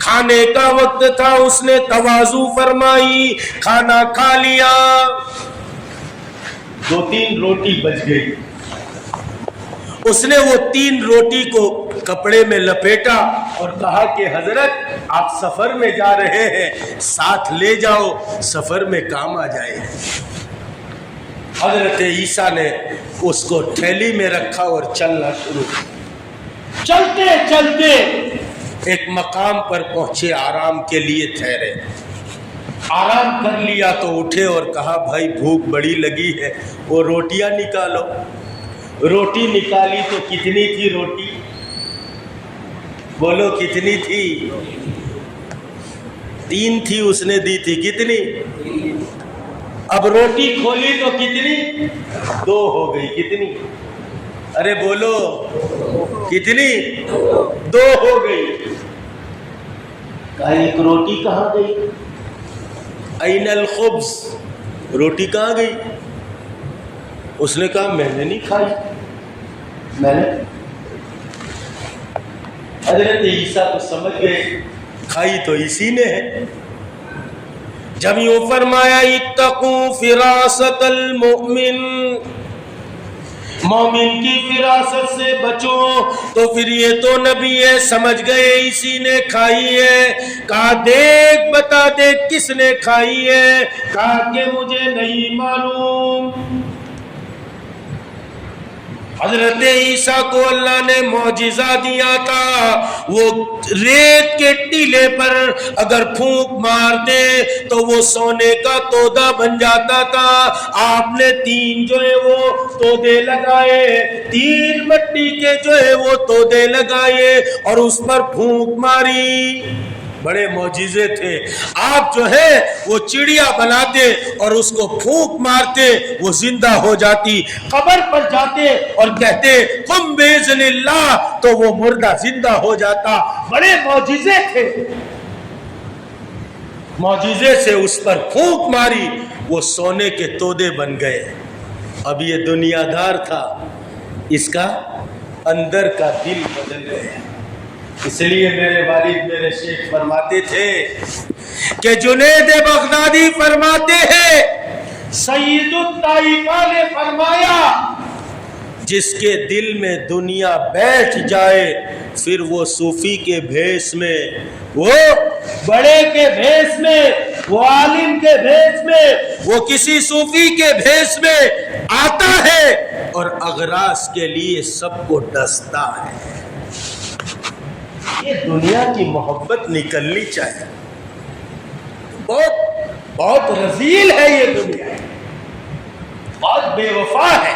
S1: کھانے کا وقت تھا، اس نے تواضع فرمائی، کھانا کھا لیا، 2-3 روٹی بچ گئی، اس نے وہ 3 روٹی کو کپڑے میں لپیٹا اور کہا کہ حضرت آپ سفر میں جا رہے ہیں، ساتھ لے جاؤ، سفر میں کام آ جائے۔ حضرت عیسیٰ نے اس کو تھیلی میں رکھا اور چلنا شروع کیا۔ چلتے چلتے ایک مقام پر پہنچے، آرام کے لیے ٹھہرے، آرام کر لیا تو اٹھے اور کہا بھائی بھوک بڑی لگی ہے، وہ روٹیاں نکالو۔ روٹی نکالی تو کتنی تھی روٹی؟ بولو کتنی تھی؟ 3 تھی، اس نے دی تھی کتنی؟ اب روٹی کھولی تو کتنی؟ 2 ہو گئی، کتنی؟ ارے بولو کتنی؟ 2 ہو گئی۔ کہا ایک روٹی کہاں گئی؟ این الخبز، روٹی کہاں گئی؟ اس نے کہا میں نے نہیں کھائی، میں نے۔ حضرت عیسیٰ تو سمجھ گئے کھائی تو اسی نے ہے۔ جب یوں فرمایا اتقوا فراست المؤمن، مومن کی فراست سے بچو، تو پھر یہ تو نبی ہے، سمجھ گئے اسی نے کھائی ہے۔ کہا دیکھ بتا دے کس نے کھائی ہے؟ کہا کہ مجھے نہیں معلوم۔ حضرت عیسیٰ کو اللہ نے معجزہ دیا تھا، وہ ریت کے ٹیلے پر اگر پھونک مار دے تو وہ سونے کا تودا بن جاتا تھا۔ آپ نے 3 جو ہے وہ تودے لگائے، 3 مٹی کے جو ہے وہ تودے لگائے اور اس پر پھونک ماری، بڑے معجزے تھے۔ آپ جو ہے وہ چڑیا بناتے اور اس کو پھونک مارتے، وہ زندہ ہو جاتی، قبر پر جاتے اور کہتے قم باذن اللہ، تو وہ مردہ زندہ ہو جاتا۔ بڑے معجزے تھے، معجزے سے اس پر پھونک ماری، وہ سونے کے تودے بن گئے۔ اب یہ دنیا دار تھا، اس کا اندر کا دل بدل گیا۔ اس لیے میرے والد میرے شیخ فرماتے تھے کہ جنید بغدادی فرماتے ہیں، سید الطائفہ نے فرمایا جس کے دل میں دنیا بیٹھ جائے پھر وہ صوفی کے بھیس میں، وہ بڑے کے بھیس میں، وہ عالم کے بھیس میں، وہ کسی صوفی کے بھیس میں آتا ہے اور اغراض کے لیے سب کو ڈستا ہے۔ یہ دنیا کی محبت نکلنی چاہیے۔ بہت رذیل ہے یہ دنیا، بہت بے وفا ہے۔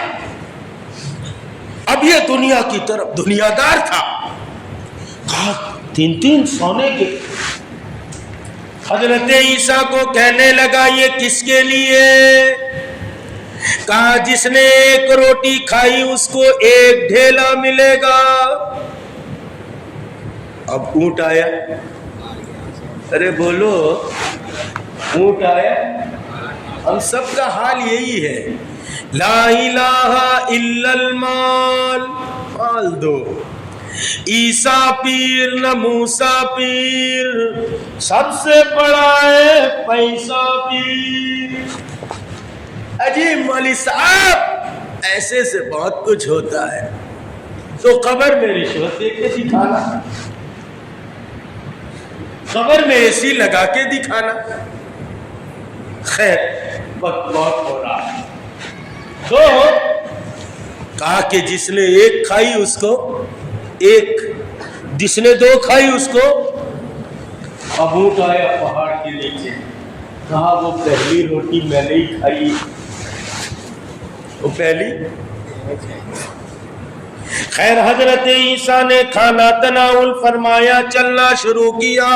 S1: اب یہ دنیا کی طرف دنیا دار تھا، کہا 3 سونے کے۔ حضرت عیسیٰ کو کہنے لگا یہ کس کے لیے؟ کہا جس نے 1 روٹی کھائی اس کو 1 ڈھیلا ملے گا۔ اب اونٹ آیا، ارے بولو اونٹ آیا۔ ہم سب کا حال یہی ہے، لا الہ الا المال، مال دو، عیسیٰ پیر نہ موسیٰ پیر، سب سے بڑا ہے پیسہ پیر۔ عجیب مولوی صاحب، ایسے سے بہت کچھ ہوتا ہے، تو قبر میں رشوت دے کے دکھانا، قبر میں اے سی لگا کے دکھانا۔ خیر وقت بہت ہو رہا ہے، تو کہا کہ جس نے 1 کھائی اس کو 1، جس نے 2 کھائی اس کو۔ اب اونٹ آیا پہاڑ کے نیچے، کہا وہ پہلی روٹی میں نے ہی کھائی، وہ پہلی۔ خیر حضرت عیسیٰ نے کھانا تناول فرمایا، چلنا شروع کیا۔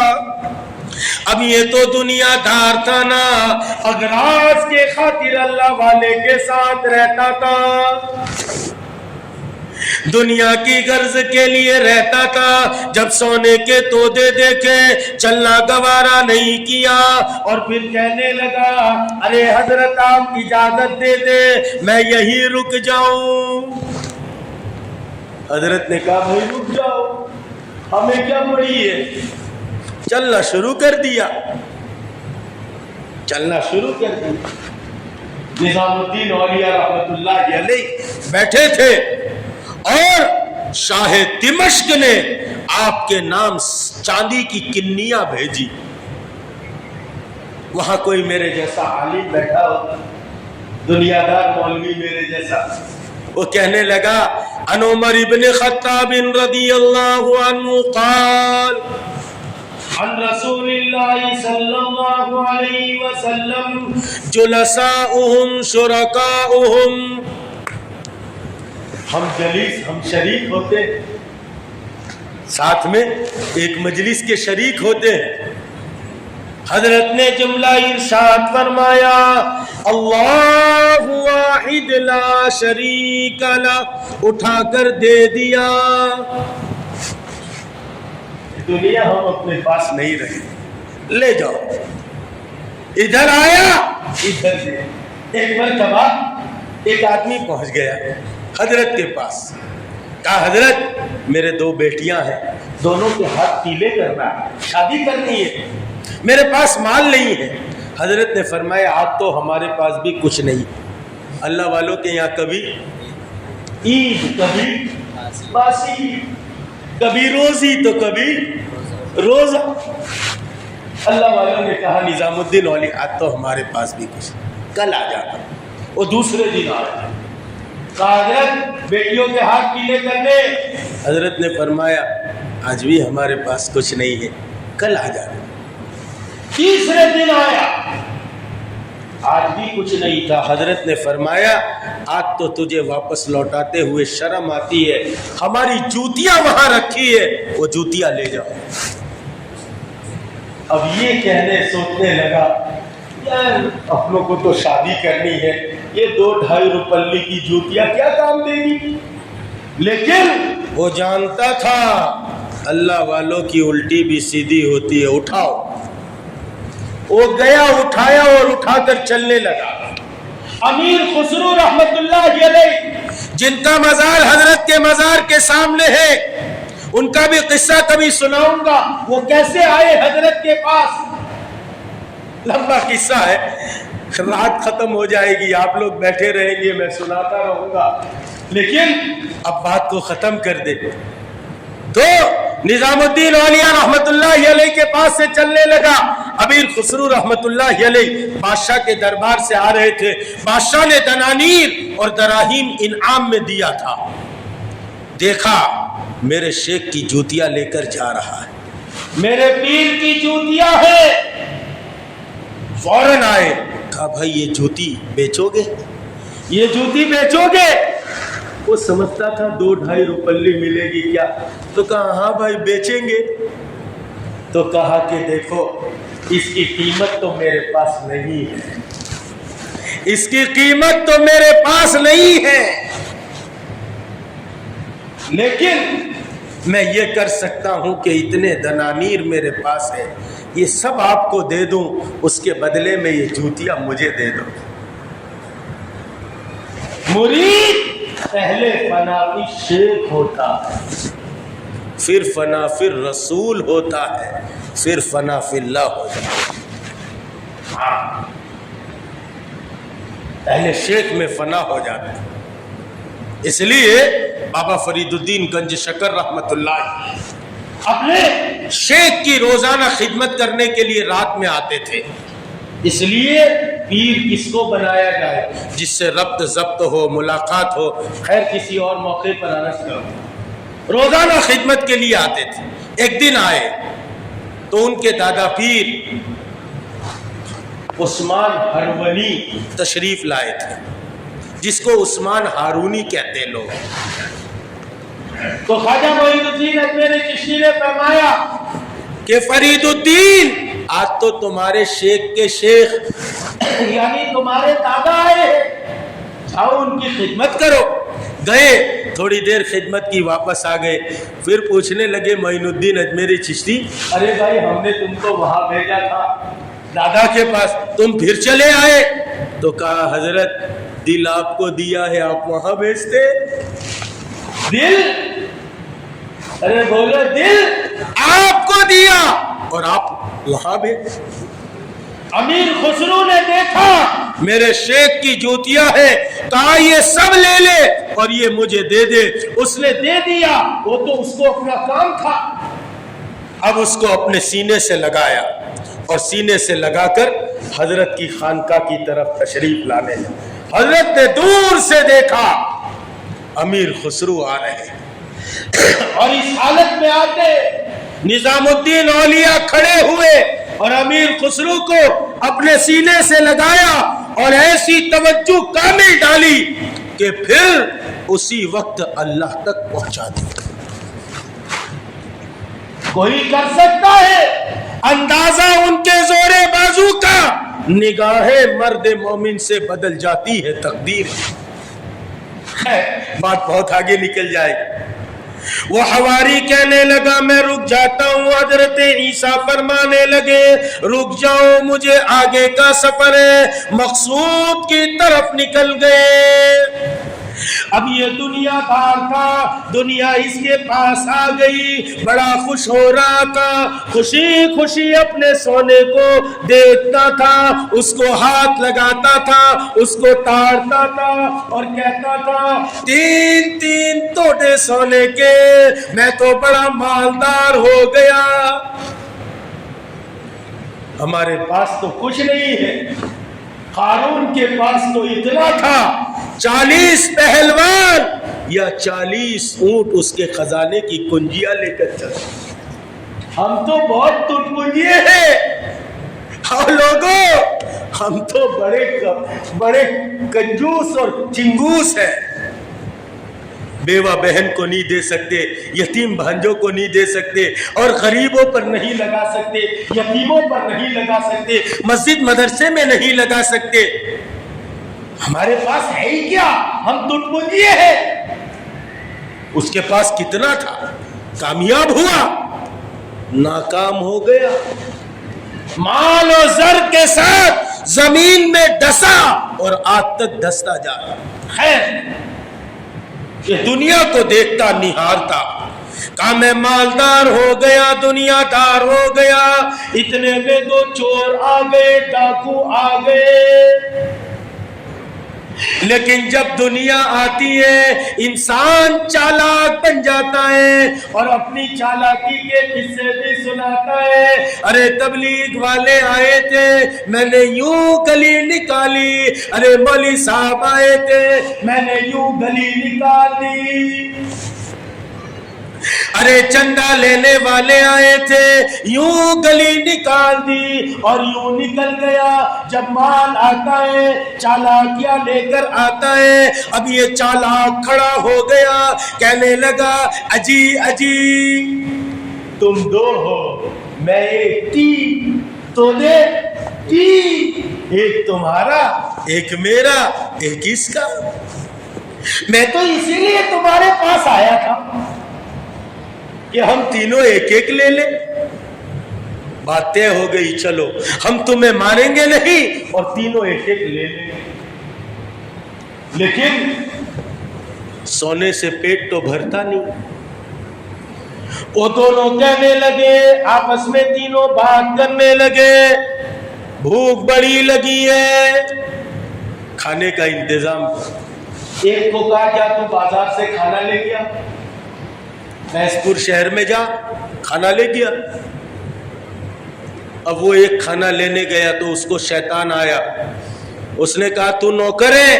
S1: اب یہ تو دنیا دار تھا نا، اغراض کے خاطر اللہ والے کے ساتھ رہتا تھا، دنیا کی غرض کے لیے رہتا تھا۔ جب سونے کے تودے دیکھے چلنا گوارا نہیں کیا اور پھر کہنے لگا ارے حضرت آپ اجازت دے دیں میں یہی رک جاؤں۔ حضرت نے کہا بھائی رک جاؤ، ہمیں کیا پڑی ہے، چلنا شروع کر دیا. نظام الدین اولیاء رحمت اللہ علیہ بیٹھے تھے اور شاہ دمشق نے آپ کے نام چاندی کی کنیاں بھیجی. وہاں کوئی میرے جیسا عالم بیٹھا ہو, دنیا دار مولوی میرے جیسا, وہ کہنے لگا عن عمر ابن خطاب رضی اللہ عنہ قال عن رسول اللہ صلی اللہ علیہ وسلم جلساؤہم شرکاؤہم. ہم جلیس, ہم شریک ہوتے ہیں, ساتھ میں ایک مجلس کے شریک ہوتے ہیں. حضرت نے جملہ ارشاد فرمایا اللہ واحد لا شریک لہ, اٹھا کر دے دیا. دنیا ہم اپنے پاس نہیں رہے, لے جاؤ. ادھر آیا, ادھر سے ایک مرتبہ ایک آدمی پہنچ گیا حضرت کے پاس. کہا حضرت میرے 2 بیٹیاں ہیں, دونوں کے ہاتھ پیلے کرنا ہے, شادی کرنی ہے, میرے پاس مال نہیں ہے. حضرت نے فرمایا آج تو ہمارے پاس بھی کچھ نہیں. اللہ والوں کے یہاں کبھی عید, کبھی باسی, کبھی روزی تو کبھی روزہ. اللہ والوں نے کہا نظام الدین اولی آج تو ہمارے پاس بھی کچھ, کل آ جانا. وہ دوسرے دن آیا. کہا حضرت بیٹیوں کے ہاتھ پیلے کرنے. حضرت نے فرمایا آج بھی ہمارے پاس کچھ نہیں ہے, کل آ جانا. تیسرے دن آیا, آج بھی کچھ نہیں تھا. حضرت نے فرمایا آج تو تجھے واپس لوٹاتے ہوئے شرم آتی ہے, ہماری جوتیاں وہاں رکھی ہے, وہ جوتیاں لے جاؤ. اب یہ کہنے سوچنے لگا یار اپنوں کو تو شادی کرنی ہے, یہ 2-2.5 روپے کی جوتیاں کیا کام دے گی. لیکن وہ جانتا تھا اللہ والوں کی الٹی بھی سیدھی ہوتی ہے. اٹھاؤ. وہ گیا, اٹھایا اور اٹھا کر چلنے لگا. امیر خسرو رحمت اللہ علیہ جن کا مزار حضرت کے مزار کے سامنے ہے, ان کا بھی قصہ کبھی سناؤں گا. وہ کیسے آئے حضرت کے پاس, لمبا قصہ ہے, رات ختم ہو جائے گی, آپ لوگ بیٹھے رہیں گے, میں سناتا رہوں گا, لیکن اب بات کو ختم کر دے. تو نظام الدین اولیاء رحمت اللہ علیہ کے پاس سے چلنے لگا. امیر خسرو رحمت اللہ علیہ بادشاہ کے دربار سے آ رہے تھے. بادشاہ نے دنانیر اور دراہیم انعام میں دیا تھا. دیکھا میرے شیخ کی جوتیاں لے کر جا رہا ہے, میرے پیر کی جوتیاں ہیں. فوراً آئے, کہا بھائی یہ جوتی بیچو گے, یہ جوتی بیچو گے. وہ سمجھتا تھا 2-2.5 روپے ملے گی کیا, تو کہا ہاں بھائی بیچیں گے. تو کہا کہ دیکھو اس کی قیمت تو میرے پاس نہیں ہے, اس کی قیمت تو میرے پاس نہیں ہے, لیکن میں یہ کر سکتا ہوں کہ اتنے دنانیر میرے پاس ہے, یہ سب آپ کو دے دوں, اس کے بدلے میں یہ جوتیاں مجھے دے دو. مرید پہلے فنا فی شیخ ہوتا ہے, پھر فنا فی رسول ہوتا ہے, پھر فنا فی اللہ ہوتا ہے. پہلے شیخ میں فنا ہو جاتا ہے. اس لیے بابا فرید الدین گنج شکر رحمت اللہ اپنے شیخ کی روزانہ خدمت کرنے کے لیے رات میں آتے تھے. اس لیے پیر کس کو بنایا جائے جس سے ربط ضبط ہو, ملاقات ہو. خیر کسی اور موقع پر عرض کرو. روزانہ خدمت کے لیے آتے تھے. ایک دن آئے تو ان کے دادا پیر عثمان ہرونی تشریف لائے تھے, جس کو عثمان ہارونی کہتے ہیں لوگ. تو خواجہ معین الدین اجمیری چشتی نے فرمایا کہ فرید الدین آج تو تمہارے شیخ کے شیخ یعنی تمہارے دادا آئے ہیں, جاؤ ان کی خدمت کرو. گئے, تھوڑی دیر خدمت کی, واپس آ گئے. پھر پوچھنے لگے معین الدین اجمیری چشتی, ارے بھائی ہم نے تم کو وہاں بھیجا تھا دادا کے پاس, تم پھر چلے آئے. تو کہا حضرت دل آپ کو دیا ہے, آپ وہاں بھیجتے. دل, ارے بولو دل آپ کو دیا اور آپ وہاں بھی. امیر خسرو نے دیکھا میرے شیخ کی جوتیاں ہیں, کہا یہ سب لے لے اور یہ مجھے دے دے. اس نے دے دیا, وہ تو اس کو اپنا کام تھا. اب اس کو اپنے سینے سے لگایا اور سینے سے لگا کر حضرت کی خانقاہ کی طرف تشریف لانے لگا. حضرت نے دور سے دیکھا امیر خسرو آ رہے ہیں اور اس حالت میں آتے نظام الدین اولیاء کھڑے ہوئے اور امیر خسرو کو اپنے سینے سے لگایا اور ایسی توجہ کامل ڈالی کہ پھر اسی وقت اللہ تک پہنچا دی. کوئی کر سکتا ہے اندازہ ان کے زور بازو کا؟ نگاہ مرد مومن سے بدل جاتی ہے تقدیر. بات بہت آگے نکل جائے گی. وہ حواری کہنے لگا میں رک جاتا ہوں. حضرت عیسیٰ فرمانے لگے رک جاؤ, مجھے آگے کا سفر ہے. مقصود کی طرف نکل گئے. اب یہ دنیا دار تھا, دنیا اس کے پاس آ گئی, بڑا خوش ہو رہا تھا, خوشی خوشی اپنے سونے کو دیکھتا تھا, اس کو ہاتھ لگاتا تھا, اس کو تاڑتا تھا اور کہتا تھا 3 توڑے سونے کے, میں تو بڑا مالدار ہو گیا. ہمارے پاس تو کچھ نہیں ہے, قارون کے پاس تو اتنا تھا 40 پہلوان یا 40 اونٹ اس کے خزانے کی کنجیاں لے کر چلتے. ہم تو بہت ٹٹپنجیے ہیں اور لوگوں, ہم تو بڑے کنجوس اور چنگوس ہیں. بیوہ بہن کو نہیں دے سکتے, یتیم بھانجوں کو نہیں دے سکتے, اور غریبوں پر نہیں لگا سکتے, یتیموں پر نہیں لگا سکتے, مسجد مدرسے میں نہیں لگا سکتے. ہمارے پاس ہے ہی کیا, ہم ٹٹپنجیے ہیں. اس کے پاس کتنا تھا, کامیاب ہوا, ناکام ہو گیا. مال و زر کے ساتھ زمین میں ڈسا اور آج تک ڈستا جا رہا. خیر, یہ دنیا کو دیکھتا نہارتا, کہا میں مالدار ہو گیا, دنیا دار ہو گیا. اتنے میں 2 چور آ گئے, ڈاکو آ گئے. لیکن جب دنیا آتی ہے انسان چالاک بن جاتا ہے اور اپنی چالاکی کے قصے بھی سناتا ہے. ارے تبلیغ والے آئے تھے, میں نے یوں گلی نکالی. ارے مولوی صاحب آئے تھے, میں نے یوں گلی نکالی. ارے چندہ لینے والے آئے تھے, یوں گلی نکال دی اور یوں نکل گیا. جب مال آتا ہے چالاکیاں لے کر آتا ہے. اب یہ چالاک کھڑا ہو گیا, کہنے لگا اجی اجی تم 2 ہو, میں ایک ٹی تو دے, ٹی ایک تمہارا ایک میرا ایک اس کا. میں تو اسی لیے تمہارے پاس آیا تھا کہ ہم تینوں ایک ایک لے لیں. بات طے ہو گئی, چلو ہم تمہیں ماریں گے نہیں اور تینوں ایک ایک لے لیں. لیکن سونے سے پیٹ تو بھرتا نہیں. وہ دونوں کہنے لگے, آپس میں تینوں بات کرنے لگے, بھوک بڑی لگی ہے, کھانے کا انتظام. ایک کو کہا کیا تو بازار سے کھانا لے گیا, محسپور شہر میں جا کھانا لے گیا. اب وہ ایک کھانا لینے گیا تو اس کو شیطان آیا, اس نے کہا تو نوکر ہے,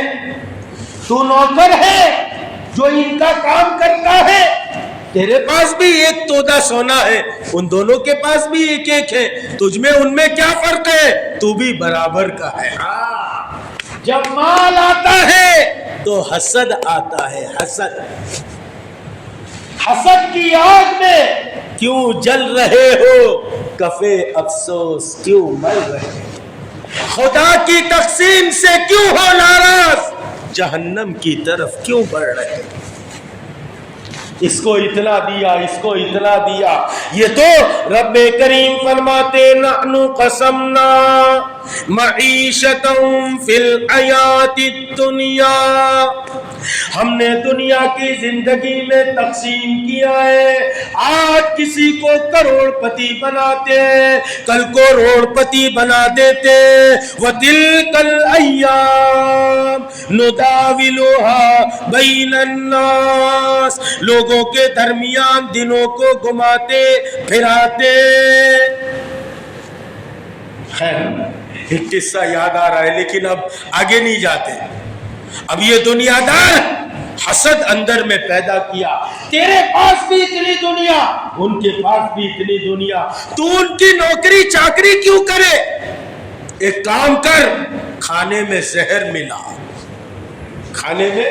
S1: تو نوکر ہے جو ان کا کام کرتا ہے, تیرے پاس بھی ایک تودا سونا ہے, ان دونوں کے پاس بھی ایک ایک ہے, تجھ میں ان میں کیا فرق ہے, تو بھی برابر کا ہے. جب مال آتا ہے تو حسد آتا ہے, حسد. حسد کی آگ میں کیوں جل رہے ہو, کفے افسوس کیوں مر رہے ہو, خدا کی تقسیم سے کیوں ہو ناراض, جہنم کی طرف کیوں بڑھ رہے ہو. اس کو اتنا دیا، اس کو اتنا دیا. یہ تو رب کریم فرماتے نحن قسمنا معیشتهم فی الحیات الدنیا، ہم نے دنیا کی زندگی میں تقسیم کیا ہے. آج کسی کو کروڑ پتی بناتے ہیں، کل کو روڑ پتی بنا دیتے. وَتِلْكَ الْأَيَّامُ نُدَاوِلُهَا بَيْنَ النَّاسِ، لوگوں کے درمیان دنوں کو گھماتے پھراتے. خیر ایک قصہ یاد آ رہا ہے لیکن اب آگے نہیں جاتے. اب یہ دنیا دار حسد اندر میں پیدا کیا. تیرے پاس بھی اتنی دنیا، ان کے پاس بھی اتنی دنیا، تو ان کی نوکری چاکری کیوں کرے؟ ایک کام کر، کھانے میں زہر ملا. کھانے میں،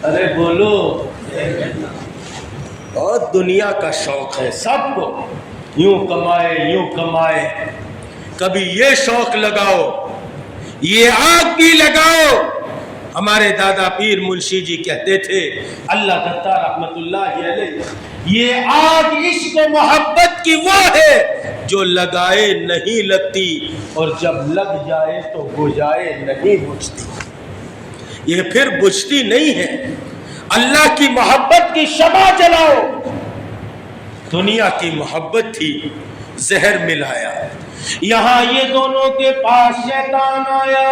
S1: ارے بولو. اور دنیا کا شوق ہے سب کو، یوں کمائے یوں کمائے. کبھی یہ شوق لگاؤ، یہ آگ بھی لگاؤ. ہمارے دادا پیر منشی جی کہتے تھے اللہ دتا رحمت اللہ علیہ، یہ آگ عشق و محبت کی وہ ہے جو لگائے نہیں لگتی اور جب لگ جائے تو بجھائے نہیں بجھتی. یہ پھر بجھتی نہیں ہے. اللہ کی محبت کی شمع جلاؤ. دنیا کی محبت تھی، زہر ملایا. یہاں یہ دونوں کے پاس شیطان آیا،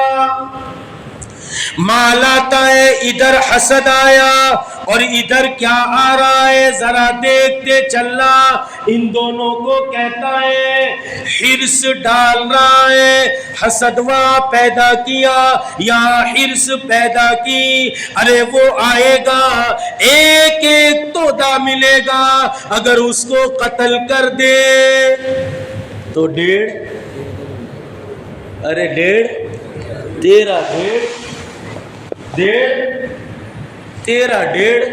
S1: مال آتا ہے، ادھر حسد آیا اور ادھر کیا آ رہا ہے ذرا دیکھتے چلنا. ان دونوں کو کہتا ہے حرص ڈال رہا ہے. حسد وہاں پیدا کیا، یہاں حرص پیدا کی. ارے وہ آئے گا، ایک ایک تودا ملے گا، اگر اس کو قتل کر دے تو 1.5، ارے 1.5 تیرا 1.5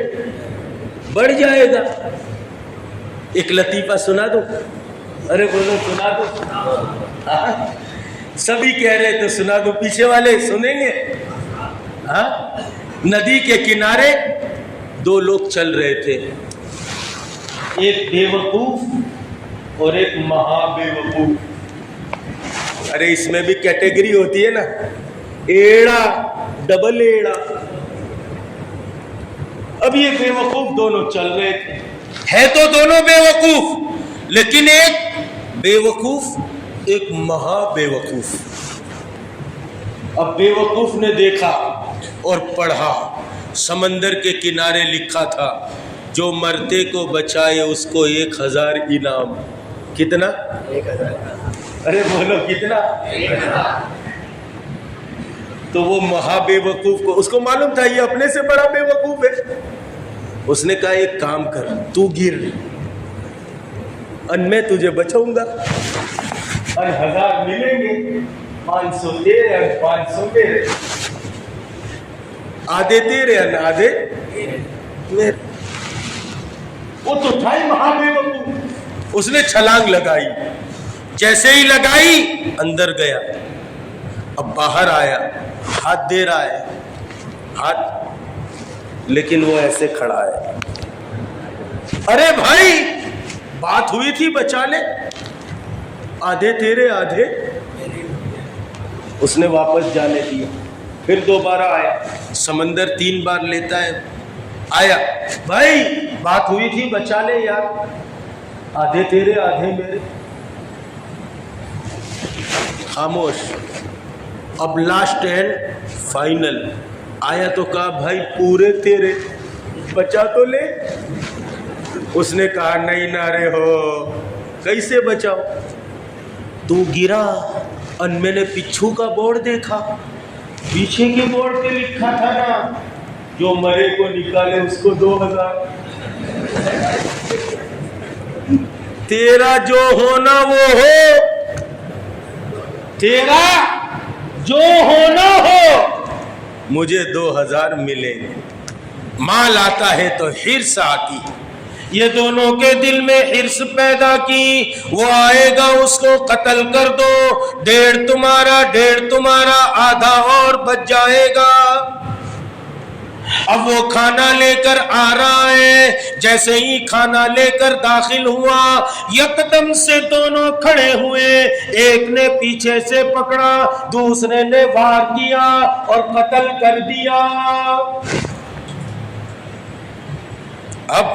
S1: بڑھ جائے گا. ایک لطیفہ سنا دو، ارے بولو سنا دو. سبھی کہہ رہے تو سنا دو، پیچھے والے سنیں گے. ندی کے کنارے 2 لوگ چل رہے تھے، ایک بے وقوف اور ایک مہا بے وقوف. ارے اس میں بھی کیٹیگری ہوتی ہے نا، ایڑا ڈبل ایڑا. اب یہ بے وقوف دونوں چل رہے تھے، ہے تو دونوں بے وقوف، لیکن ایک بے وقوف ایک مہا بے وقوف. اب بے وقوف نے دیکھا اور پڑھا، سمندر کے کنارے لکھا تھا جو مرتے کو بچائے اس کو 1000 انعام. کتنا؟ 1000. ارے بولو کتنا؟ 1000. تو وہ مہا بے وقوف کو، اس کو معلوم تھا یہ اپنے سے بڑا بے وقوف ہے. اس نے کہا ایک کام کر، تو گر ان میں تجھے بچاؤں گا. اور 1000 ملیں گے، 500 تیرے اور 500 میرے، آدھے تیرے اور آدھے میرے. وہ تو تھا ہی مہا بے وقوف. اس نے چھلانگ لگائی، جیسے ہی لگائی اندر گیا. اب باہر آیا، ہاتھ دے رہا ہے، ہاتھ، لیکن وہ ایسے کھڑا ہے. ارے بھائی بات ہوئی تھی بچا لے، آدھے تیرے آدھے. اس نے واپس جانے دیا. پھر دوبارہ آیا، سمندر 3 بار لیتا ہے. آیا، بھائی بات ہوئی تھی بچا لے یار، آدھے تیرے آدھے میرے. خاموش. اب لاسٹ اینڈ فائنل آیا تو کہا بھائی پورے تیرے، بچا تو لے. اس نے کہا نہیں نارے ہو، کیسے بچاؤ؟ تو گرا اور میں نے پچھو کا بورڈ دیکھا، پیچھے کے بورڈ پہ لکھا تھا نا جو مرے کو نکالے اس کو 2000. تیرا جو ہونا وہ ہو، تیرا جو ہونا ہو، مجھے 2000 ملیں گے. مال آتا ہے تو حرص آتی. یہ دونوں کے دل میں حرص پیدا کی، وہ آئے گا اس کو قتل کر دو، 1.5 تمہارا 1.5 تمہارا، آدھا اور بچ جائے گا. اب وہ کھانا لے کر آ رہا ہے، جیسے ہی کھانا لے کر داخل ہوا یکدم سے دونوں کھڑے ہوئے، ایک نے پیچھے سے پکڑا، دوسرے نے وار کیا اور قتل کر دیا۔ اب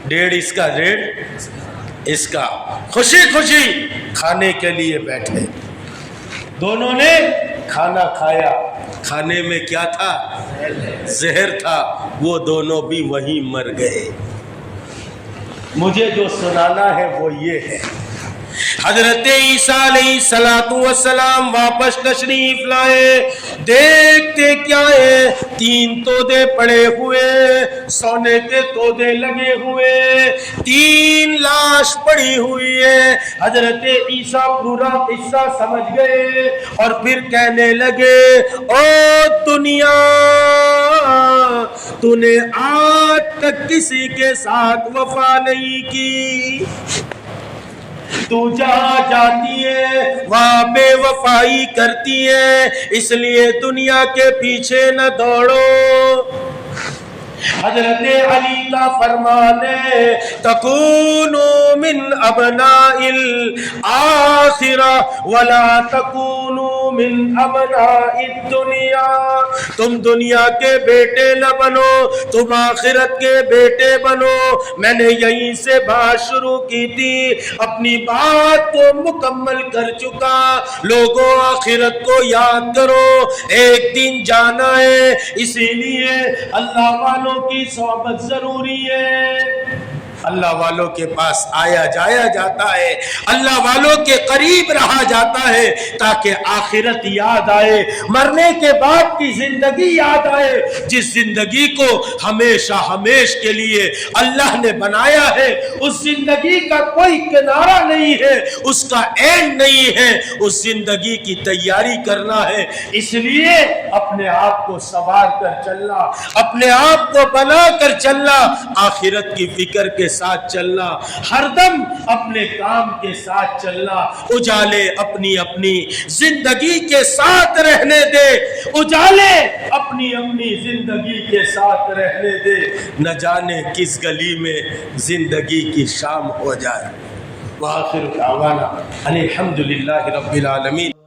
S1: ڈیڑھ اس کا، ڈیڑھ اس کا، خوشی خوشی کھانے کے لیے بیٹھے، دونوں نے کھانا کھایا، کھانے میں کیا تھا؟ زہر تھا، وہ دونوں بھی وہیں مر گئے۔ مجھے جو سنانا ہے وہ یہ ہے، حضرت عیسیٰ علیہ السلام واپس تشریف لائے، دیکھتے کیا ہے، 3 تودے پڑے ہوئے، سونے کے تودے لگے ہوئے، 3 لاش پڑی ہوئی ہے۔ حضرت عیسیٰ پورا قصہ سمجھ گئے اور پھر کہنے لگے، او دنیا، تو نے آج تک کسی کے ساتھ وفا نہیں کی، تو جہاں جاتی ہے وہاں بے وفائی کرتی ہے، اس لیے دنیا کے پیچھے نہ دوڑو۔ حضرت علی کا فرمان ہے، تکونوا من ابناء الآخرہ ولا تکونوا من ابناء الدنیا، تم دنیا کے بیٹے نہ بنو، تم آخرت کے بیٹے بنو۔ میں نے یہیں سے بات شروع کی تھی، اپنی بات کو مکمل کر چکا۔ لوگوں، آخرت کو یاد کرو، ایک دن جانا ہے، اسی لیے اللہ والوں کی صحبت ضروری ہے۔ اللہ والوں کے پاس آیا جایا جاتا ہے، اللہ والوں کے قریب رہا جاتا ہے تاکہ آخرت یاد آئے، مرنے کے بعد کی زندگی یاد آئے، جس زندگی کو ہمیشہ ہمیش کے لیے اللہ نے بنایا ہے، اس زندگی کا کوئی کنارہ نہیں ہے، اس کا اینڈ نہیں ہے، اس زندگی کی تیاری کرنا ہے۔ اس لیے اپنے آپ کو سنوار کر چلنا، اپنے آپ کو بنا کر چلنا، آخرت کی فکر کے ساتھ چلنا، ہر دم اپنے کام کے ساتھ چلنا، اجالے اپنی اپنی زندگی کے ساتھ رہنے دے، اجالے اپنی اپنی زندگی کے ساتھ رہنے دے، نہ جانے کس گلی میں زندگی کی شام ہو جائے۔ وآخر دعوانا الحمدللہ رب العالمین۔